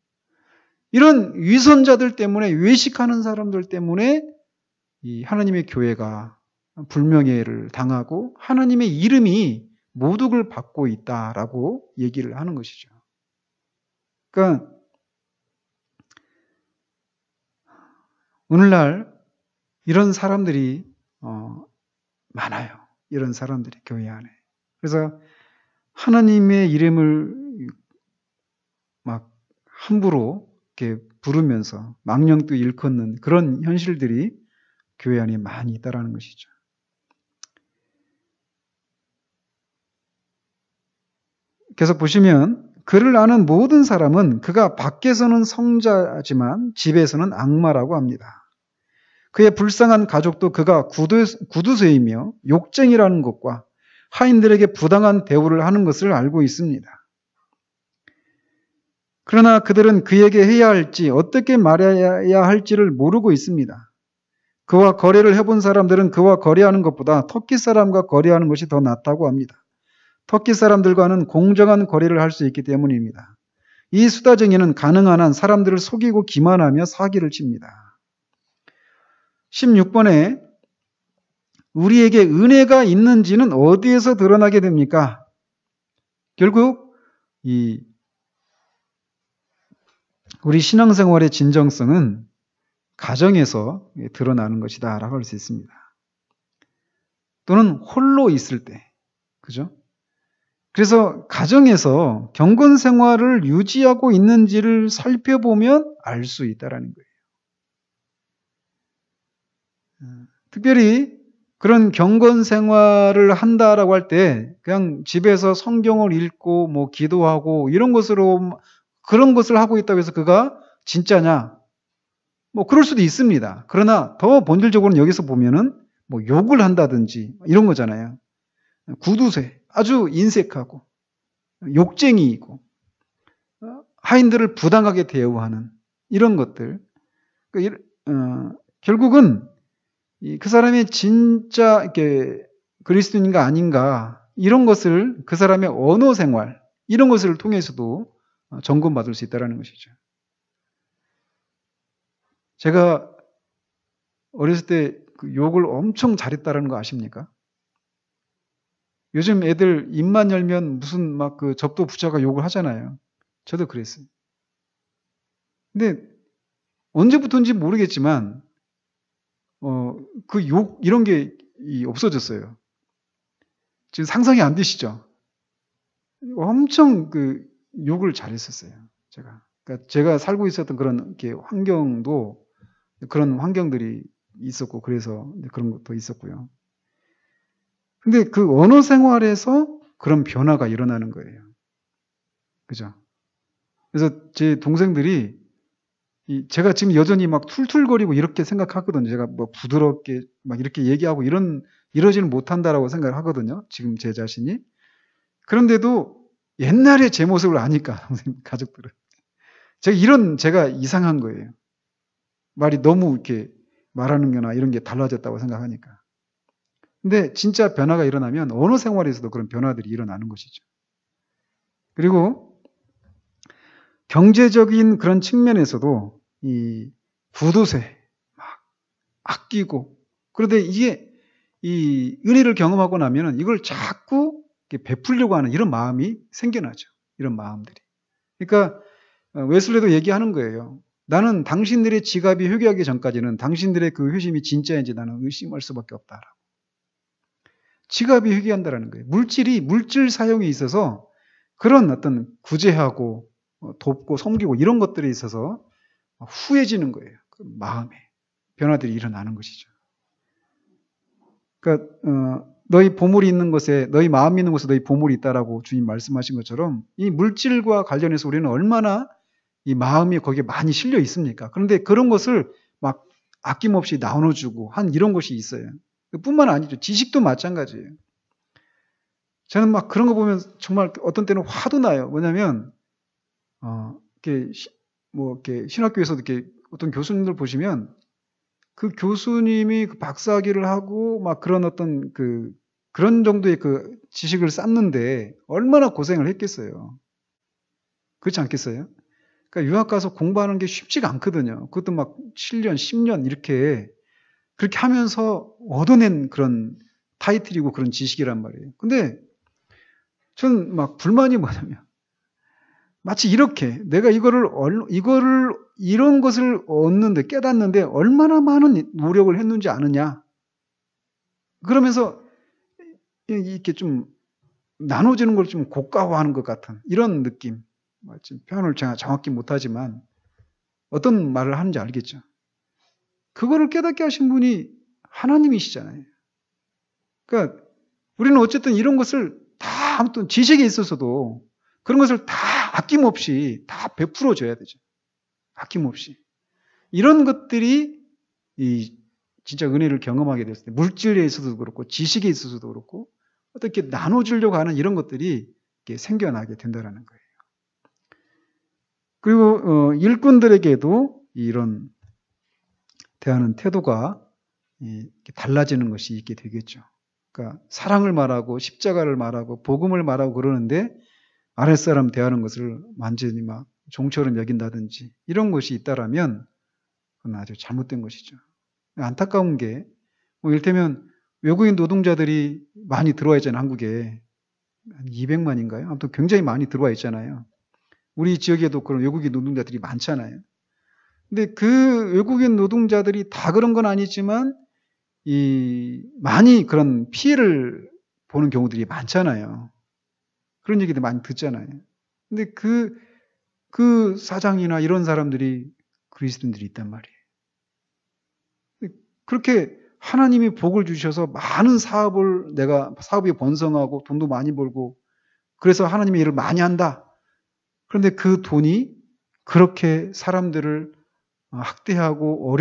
이런 위선자들 때문에 외식하는 사람들 때문에 이 하나님의 교회가 불명예를 당하고 하나님의 이름이 모독을 받고 있다라고 얘기를 하는 것이죠. 그러니까 오늘날 이런 사람들이 많아요. 이런 사람들이 교회 안에. 그래서 하나님의 이름을 막 함부로 이렇게 부르면서 망령도 일컫는 그런 현실들이 교회 안에 많이 있다라는 것이죠. 계속 보시면 그를 아는 모든 사람은 그가 밖에서는 성자지만 집에서는 악마라고 합니다. 그의 불쌍한 가족도 그가 구두쇠이며 욕쟁이라는 것과 하인들에게 부당한 대우를 하는 것을 알고 있습니다. 그러나 그들은 그에게 해야 할지 어떻게 말해야 할지를 모르고 있습니다. 그와 거래를 해본 사람들은 그와 거래하는 것보다 터키 사람과 거래하는 것이 더 낫다고 합니다. 터키 사람들과는 공정한 거래를 할 수 있기 때문입니다. 이 수다쟁이는 가능한 한 사람들을 속이고 기만하며 사기를 칩니다. 16번에 우리에게 은혜가 있는지는 어디에서 드러나게 됩니까? 결국 우리 신앙생활의 진정성은 가정에서 드러나는 것이다 라고 할 수 있습니다. 또는 홀로 있을 때. 그죠? 그래서 가정에서 경건 생활을 유지하고 있는지를 살펴보면 알 수 있다는 거예요. 특별히 그런 경건 생활을 한다라고 할 때 그냥 집에서 성경을 읽고 뭐 기도하고 그런 것을 하고 있다고 해서 그가 진짜냐? 뭐 그럴 수도 있습니다. 그러나 더 본질적으로는 여기서 보면은 뭐 욕을 한다든지 이런 거잖아요. 구두쇠, 아주 인색하고 욕쟁이이고 하인들을 부당하게 대우하는 이런 것들. 결국은 그 사람이 진짜 이렇게 그리스도인가 아닌가 이런 것을 그 사람의 언어 생활 이런 것을 통해서도 점검받을 수 있다는 것이죠. 제가 어렸을 때 그 욕을 엄청 잘했다는 거 아십니까? 요즘 애들 입만 열면 무슨 막 그 접도 부자가 욕을 하잖아요. 저도 그랬어요. 근데 언제부터인지 모르겠지만 그 욕 이런 게 없어졌어요. 지금 상상이 안 되시죠? 엄청 그 욕을 잘했었어요. 그러니까 제가 살고 있었던 그런 이렇게 환경도 그런 환경들이 있었고 그래서 그런 것도 있었고요. 근데 그 언어 생활에서 그런 변화가 일어나는 거예요. 그죠? 그래서 제 동생들이 제가 지금 여전히 막 툴툴거리고 이렇게 생각하거든요. 제가 뭐 부드럽게 막 이렇게 얘기하고 이러지는 못한다라고 생각을 하거든요. 지금 제 자신이. 그런데도 옛날에 제 모습을 아니까, 동생 가족들은. 제가 이상한 거예요. 말이 너무 이렇게 말하는 거나 이런 게 달라졌다고 생각하니까. 근데 진짜 변화가 일어나면 언어 생활에서도 그런 변화들이 일어나는 것이죠. 그리고 경제적인 그런 측면에서도 이 구두쇠, 막 아끼고, 그런데 이게 이 은혜를 경험하고 나면은 이걸 자꾸 베풀려고 하는 이런 마음이 생겨나죠. 이런 마음들이. 그러니까 웨슬리도 얘기하는 거예요. 나는 당신들의 지갑이 회개하기 전까지는 당신들의 그 회심이 진짜인지 나는 의심할 수밖에 없다라고. 지갑이 회개한다라는 거예요. 물질 사용에 있어서 그런 어떤 구제하고 돕고 섬기고 이런 것들에 있어서 후해지는 거예요. 그 마음에 변화들이 일어나는 것이죠. 그러니까 너희 보물이 있는 곳에, 너희 마음이 있는 곳에 너희 보물이 있다라고 주님 말씀하신 것처럼 이 물질과 관련해서 우리는 얼마나 이 마음이 거기에 많이 실려 있습니까? 그런데 그런 것을 막 아낌없이 나눠주고 한 이런 것이 있어요. 뿐만 아니죠. 지식도 마찬가지예요. 저는 막 그런 거 보면 정말 어떤 때는 화도 나요. 뭐냐면 이렇게 신학교에서도 이렇게 어떤 교수님들 보시면 그 교수님이 그 박사학위를 하고 막 그런 어떤 그런 정도의 그 지식을 쌓는데 얼마나 고생을 했겠어요. 그렇지 않겠어요? 그러니까 유학 가서 공부하는 게 쉽지가 않거든요. 그것도 막 7년, 10년 이렇게 그렇게 하면서 얻어낸 그런 타이틀이고 그런 지식이란 말이에요. 근데 저는 막 불만이 뭐냐면 마치 이렇게 내가 이런 것을 얻는데 깨닫는데 얼마나 많은 노력을 했는지 아느냐. 그러면서 이렇게 좀 나눠지는 걸 좀 고가화하는 것 같은 이런 느낌. 지금 표현을 제가 정확히 못하지만 어떤 말을 하는지 알겠죠. 그거를 깨닫게 하신 분이 하나님이시잖아요. 그러니까 우리는 어쨌든 이런 것을 다 아무튼 지식에 있어서도 그런 것을 다 아낌없이 다 베풀어 줘야 되죠. 아낌없이. 이런 것들이 이 진짜 은혜를 경험하게 됐을 때 물질에 있어서도 그렇고 지식에 있어서도 그렇고 어떻게 나눠주려고 하는 이런 것들이 생겨나게 된다는 거예요. 그리고 일꾼들에게도 이런 대하는 태도가 달라지는 것이 있게 되겠죠. 그러니까 사랑을 말하고 십자가를 말하고 복음을 말하고 그러는데 아랫사람 대하는 것을 완전히 막 종처럼 여긴다든지 이런 것이 있다라면 그건 아주 잘못된 것이죠. 안타까운 게 이를테면 외국인 노동자들이 많이 들어와 있잖아요. 한국에. 한 200만인가요? 아무튼 굉장히 많이 들어와 있잖아요. 우리 지역에도 그런 외국인 노동자들이 많잖아요. 근데 그 외국인 노동자들이 다 그런 건 아니지만 많이 그런 피해를 보는 경우들이 많잖아요. 그런 얘기도 많이 듣잖아요. 근데 그 사장이나 이런 사람들이 그리스도인들이 있단 말이에요. 그렇게 하나님이 복을 주셔서 많은 사업이 번성하고 돈도 많이 벌고 그래서 하나님의 일을 많이 한다. 그런데 그 돈이 그렇게 사람들을 학대하고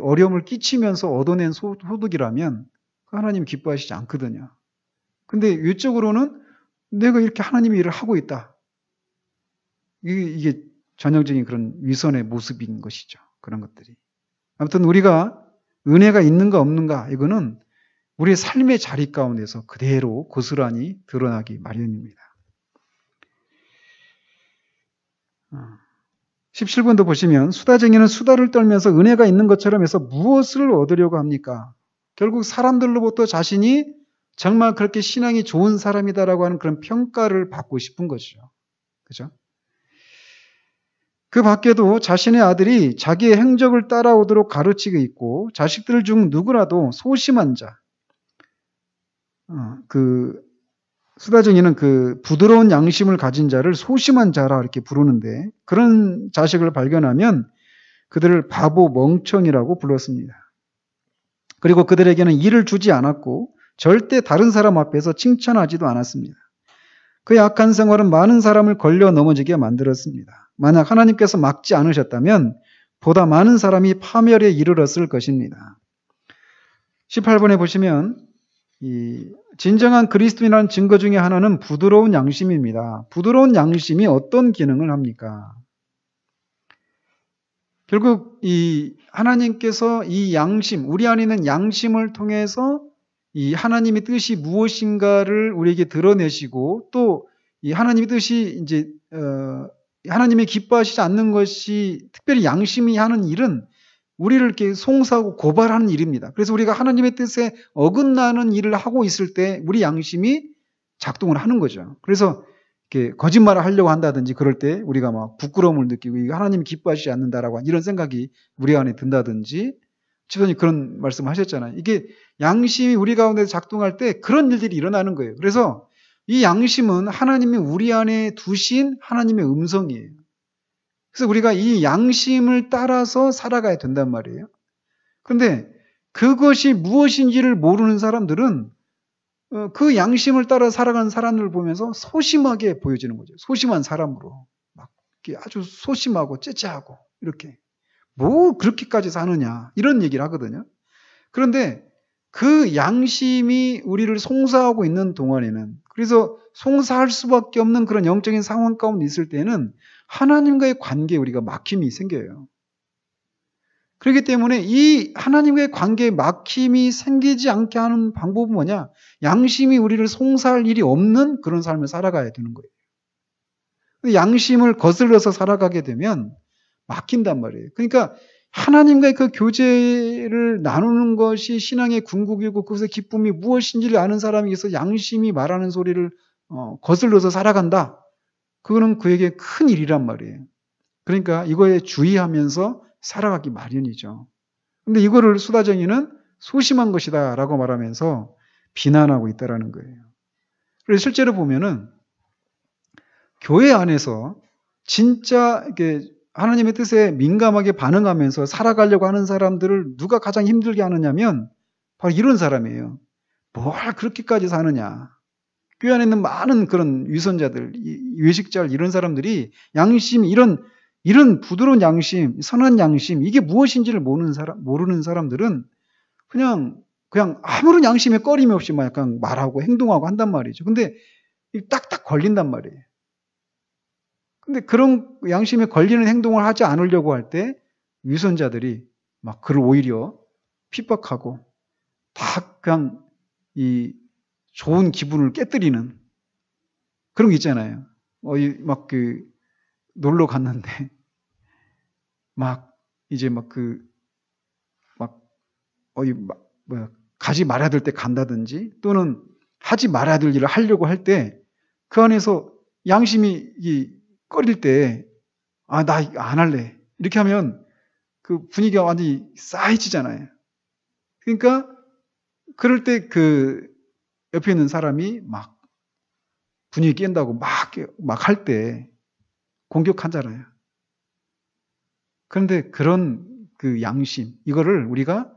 어려움을 끼치면서 얻어낸 소득이라면 하나님이 기뻐하시지 않거든요. 근데 외적으로는 내가 이렇게 하나님의 일을 하고 있다. 이게 전형적인 그런 위선의 모습인 것이죠. 그런 것들이. 아무튼 우리가 은혜가 있는가 없는가 이거는 우리의 삶의 자리 가운데서 그대로 고스란히 드러나기 마련입니다. 17번도 보시면 수다쟁이는 수다를 떨면서 은혜가 있는 것처럼 해서 무엇을 얻으려고 합니까? 결국 사람들로부터 자신이 정말 그렇게 신앙이 좋은 사람이다라고 하는 그런 평가를 받고 싶은 것이죠. 그죠? 그 밖에도 자신의 아들이 자기의 행적을 따라오도록 가르치고 있고 자식들 중 누구라도 소심한 자, 수다쟁이는 그 부드러운 양심을 가진 자를 소심한 자라 이렇게 부르는데 그런 자식을 발견하면 그들을 바보 멍청이라고 불렀습니다. 그리고 그들에게는 일을 주지 않았고 절대 다른 사람 앞에서 칭찬하지도 않았습니다. 그의 악한 생활은 많은 사람을 걸려 넘어지게 만들었습니다. 만약 하나님께서 막지 않으셨다면 보다 많은 사람이 파멸에 이르렀을 것입니다. 18번에 보시면 진정한 그리스도인이라는 증거 중에 하나는 부드러운 양심입니다. 부드러운 양심이 어떤 기능을 합니까? 결국 하나님께서 이 양심, 우리 안에 있는 양심을 통해서 이 하나님의 뜻이 무엇인가를 우리에게 드러내시고 또 이 하나님의 뜻이 하나님이 기뻐하시지 않는 것이 특별히 양심이 하는 일은 우리를 이렇게 송사하고 고발하는 일입니다. 그래서 우리가 하나님의 뜻에 어긋나는 일을 하고 있을 때 우리 양심이 작동을 하는 거죠. 그래서 이렇게 거짓말을 하려고 한다든지 그럴 때 우리가 막 부끄러움을 느끼고 이거 하나님이 기뻐하시지 않는다라고 이런 생각이 우리 안에 든다든지 지도님 그런 말씀 하셨잖아요. 이게 양심이 우리 가운데 작동할 때 그런 일들이 일어나는 거예요. 그래서 이 양심은 하나님이 우리 안에 두신 하나님의 음성이에요. 그래서 우리가 이 양심을 따라서 살아가야 된단 말이에요. 그런데 그것이 무엇인지를 모르는 사람들은 그 양심을 따라 살아가는 사람들을 보면서 소심하게 보여지는 거죠. 소심한 사람으로. 막 아주 소심하고 째째하고 이렇게. 뭐 그렇게까지 사느냐 이런 얘기를 하거든요. 그런데 그 양심이 우리를 송사하고 있는 동안에는 그래서 송사할 수밖에 없는 그런 영적인 상황 가운데 있을 때는 하나님과의 관계에 우리가 막힘이 생겨요. 그렇기 때문에 이 하나님과의 관계에 막힘이 생기지 않게 하는 방법은 뭐냐? 양심이 우리를 송사할 일이 없는 그런 삶을 살아가야 되는 거예요. 양심을 거슬러서 살아가게 되면 막힌단 말이에요. 그러니까 하나님과의 그 교제를 나누는 것이 신앙의 궁극이고 그것의 기쁨이 무엇인지를 아는 사람에게서 양심이 말하는 소리를 거슬러서 살아간다. 그거는 그에게 큰 일이란 말이에요. 그러니까 이거에 주의하면서 살아가기 마련이죠. 근데 이거를 수다쟁이는 소심한 것이다 라고 말하면서 비난하고 있다라는 거예요. 그래서 실제로 보면은 교회 안에서 진짜 이렇게 하나님의 뜻에 민감하게 반응하면서 살아가려고 하는 사람들을 누가 가장 힘들게 하느냐면 바로 이런 사람이에요. 뭘 그렇게까지 사느냐. 교회 안에 있는 많은 그런 위선자들, 외식자들 이런 사람들이 양심 이런 부드러운 양심, 선한 양심 이게 무엇인지를 모르는 사람들은 그냥 아무런 양심에 꺼림이 없이 막 약간 말하고 행동하고 한단 말이죠. 근데 딱딱 걸린단 말이에요. 근데 그런 양심에 걸리는 행동을 하지 않으려고 할 때 위선자들이 막 그를 오히려 핍박하고 다 그냥 이 좋은 기분을 깨뜨리는 그런 게 있잖아요. 막 놀러 갔는데 막 이제 가지 말아야 될 때 간다든지 또는 하지 말아야 될 일을 하려고 할 때 그 안에서 양심이 꺼릴 때 나 안 할래. 이렇게 하면 그 분위기가 완전히 싸해지잖아요. 그러니까 그럴 때 그 옆에 있는 사람이 막 분위기 깬다고 막 할 때 공격하잖아요. 그런데 그런 그 양심, 이거를 우리가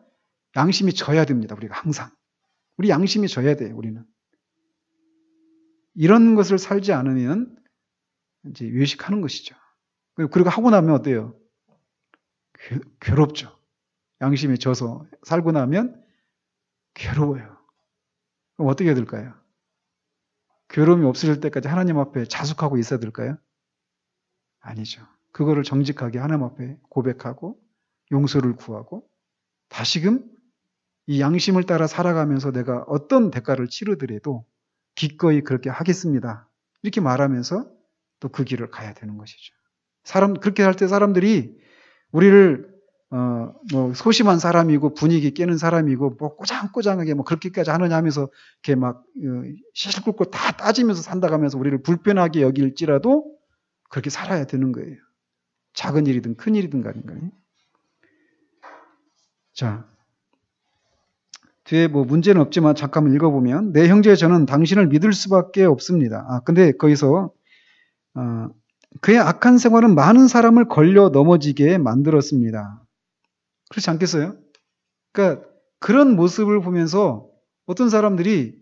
양심이 져야 됩니다. 우리가 항상. 우리 양심이 져야 돼요, 우리는. 이런 것을 살지 않으면 이제 외식하는 것이죠. 그리고 하고 나면 어때요? 괴롭죠. 양심이 져서 살고 나면 괴로워요. 그럼 어떻게 해야 될까요? 괴로움이 없어질 때까지 하나님 앞에 자숙하고 있어야 될까요? 아니죠. 그거를 정직하게 하나님 앞에 고백하고 용서를 구하고 다시금 이 양심을 따라 살아가면서 내가 어떤 대가를 치르더라도 기꺼이 그렇게 하겠습니다. 이렇게 말하면서 또 그 길을 가야 되는 것이죠. 그렇게 할 때 사람들이 우리를 소심한 사람이고 분위기 깨는 사람이고 뭐 꼬장꼬장하게 뭐 그렇게까지 하느냐 하면서 이렇게 막 시실 끓고 다 따지면서 산다가면서 우리를 불편하게 여길지라도 그렇게 살아야 되는 거예요. 작은 일이든 큰 일이든 간에. 자, 뒤에 뭐 문제는 없지만 잠깐만 읽어보면 내 형제 저는 당신을 믿을 수밖에 없습니다. 근데 거기서 그의 악한 생활은 많은 사람을 걸려 넘어지게 만들었습니다. 그렇지 않겠어요? 그러니까 그런 모습을 보면서 어떤 사람들이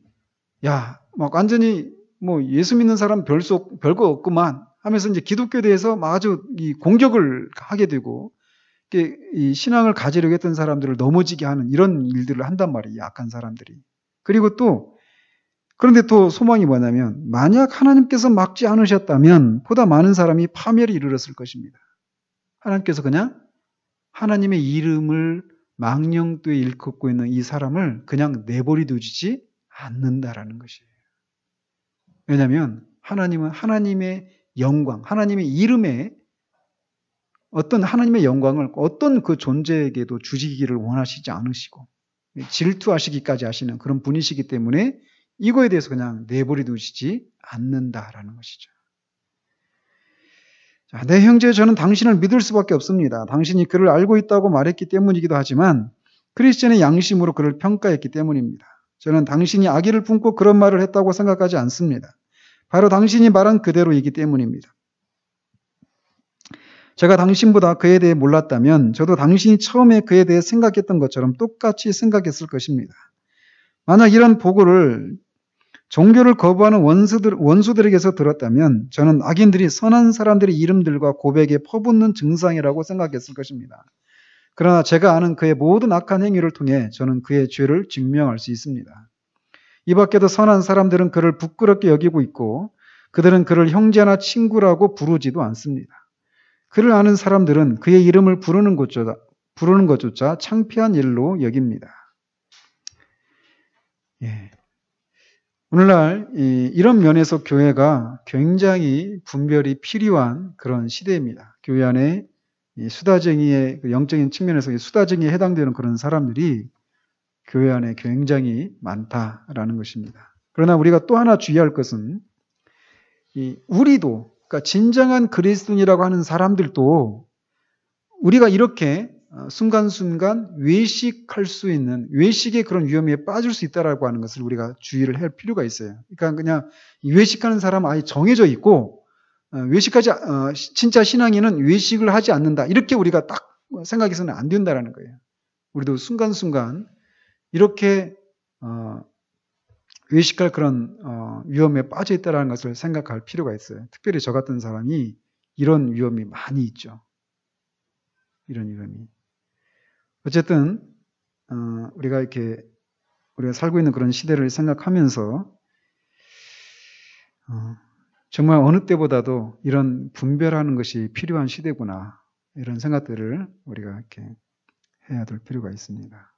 막 완전히 뭐 예수 믿는 사람 별거 없구만 하면서 이제 기독교에 대해서 막 아주 이 공격을 하게 되고 이 신앙을 가지려고 했던 사람들을 넘어지게 하는 이런 일들을 한단 말이에요. 악한 사람들이. 그리고 그런데 또 소망이 뭐냐면 만약 하나님께서 막지 않으셨다면 보다 많은 사람이 파멸에 이르렀을 것입니다. 하나님께서 그냥 하나님의 이름을 망령되이 일컫고 있는 이 사람을 그냥 내버려 두지 않는다라는 것이에요. 왜냐하면 하나님은 하나님의 영광, 하나님의 이름에 어떤 하나님의 영광을 어떤 그 존재에게도 주시기를 원하시지 않으시고 질투하시기까지 하시는 그런 분이시기 때문에 이거에 대해서 그냥 내버려 두시지 않는다라는 것이죠. 자, 내 형제, 저는 당신을 믿을 수밖에 없습니다. 당신이 그를 알고 있다고 말했기 때문이기도 하지만 크리스천의 양심으로 그를 평가했기 때문입니다. 저는 당신이 악의를 품고 그런 말을 했다고 생각하지 않습니다. 바로 당신이 말한 그대로이기 때문입니다. 제가 당신보다 그에 대해 몰랐다면 저도 당신이 처음에 그에 대해 생각했던 것처럼 똑같이 생각했을 것입니다. 만약 이런 보고를 종교를 거부하는 원수들에게서 들었다면 저는 악인들이 선한 사람들의 이름들과 고백에 퍼붓는 증상이라고 생각했을 것입니다. 그러나 제가 아는 그의 모든 악한 행위를 통해 저는 그의 죄를 증명할 수 있습니다. 이 밖에도 선한 사람들은 그를 부끄럽게 여기고 있고 그들은 그를 형제나 친구라고 부르지도 않습니다. 그를 아는 사람들은 그의 이름을 부르는 것조차 창피한 일로 여깁니다. 예. 오늘날 이런 면에서 교회가 굉장히 분별이 필요한 그런 시대입니다. 교회 안에 수다쟁이의 영적인 측면에서 수다쟁이에 해당되는 그런 사람들이 교회 안에 굉장히 많다라는 것입니다. 그러나 우리가 또 하나 주의할 것은 우리도 그러니까 진정한 그리스도인이라고 하는 사람들도 우리가 이렇게 순간순간 외식할 수 있는 외식의 그런 위험에 빠질 수 있다라고 하는 것을 우리가 주의를 할 필요가 있어요. 그러니까 그냥 외식하는 사람은 아예 정해져 있고 외식하지 진짜 신앙인은 외식을 하지 않는다. 이렇게 우리가 딱 생각해서는 안 된다라는 거예요. 우리도 순간순간 이렇게 외식할 그런 위험에 빠져 있다라는 것을 생각할 필요가 있어요. 특별히 저 같은 사람이 이런 위험이 많이 있죠. 이런 위험이. 어쨌든 우리가 살고 있는 그런 시대를 생각하면서 정말 어느 때보다도 이런 분별하는 것이 필요한 시대구나 이런 생각들을 우리가 이렇게 해야 될 필요가 있습니다.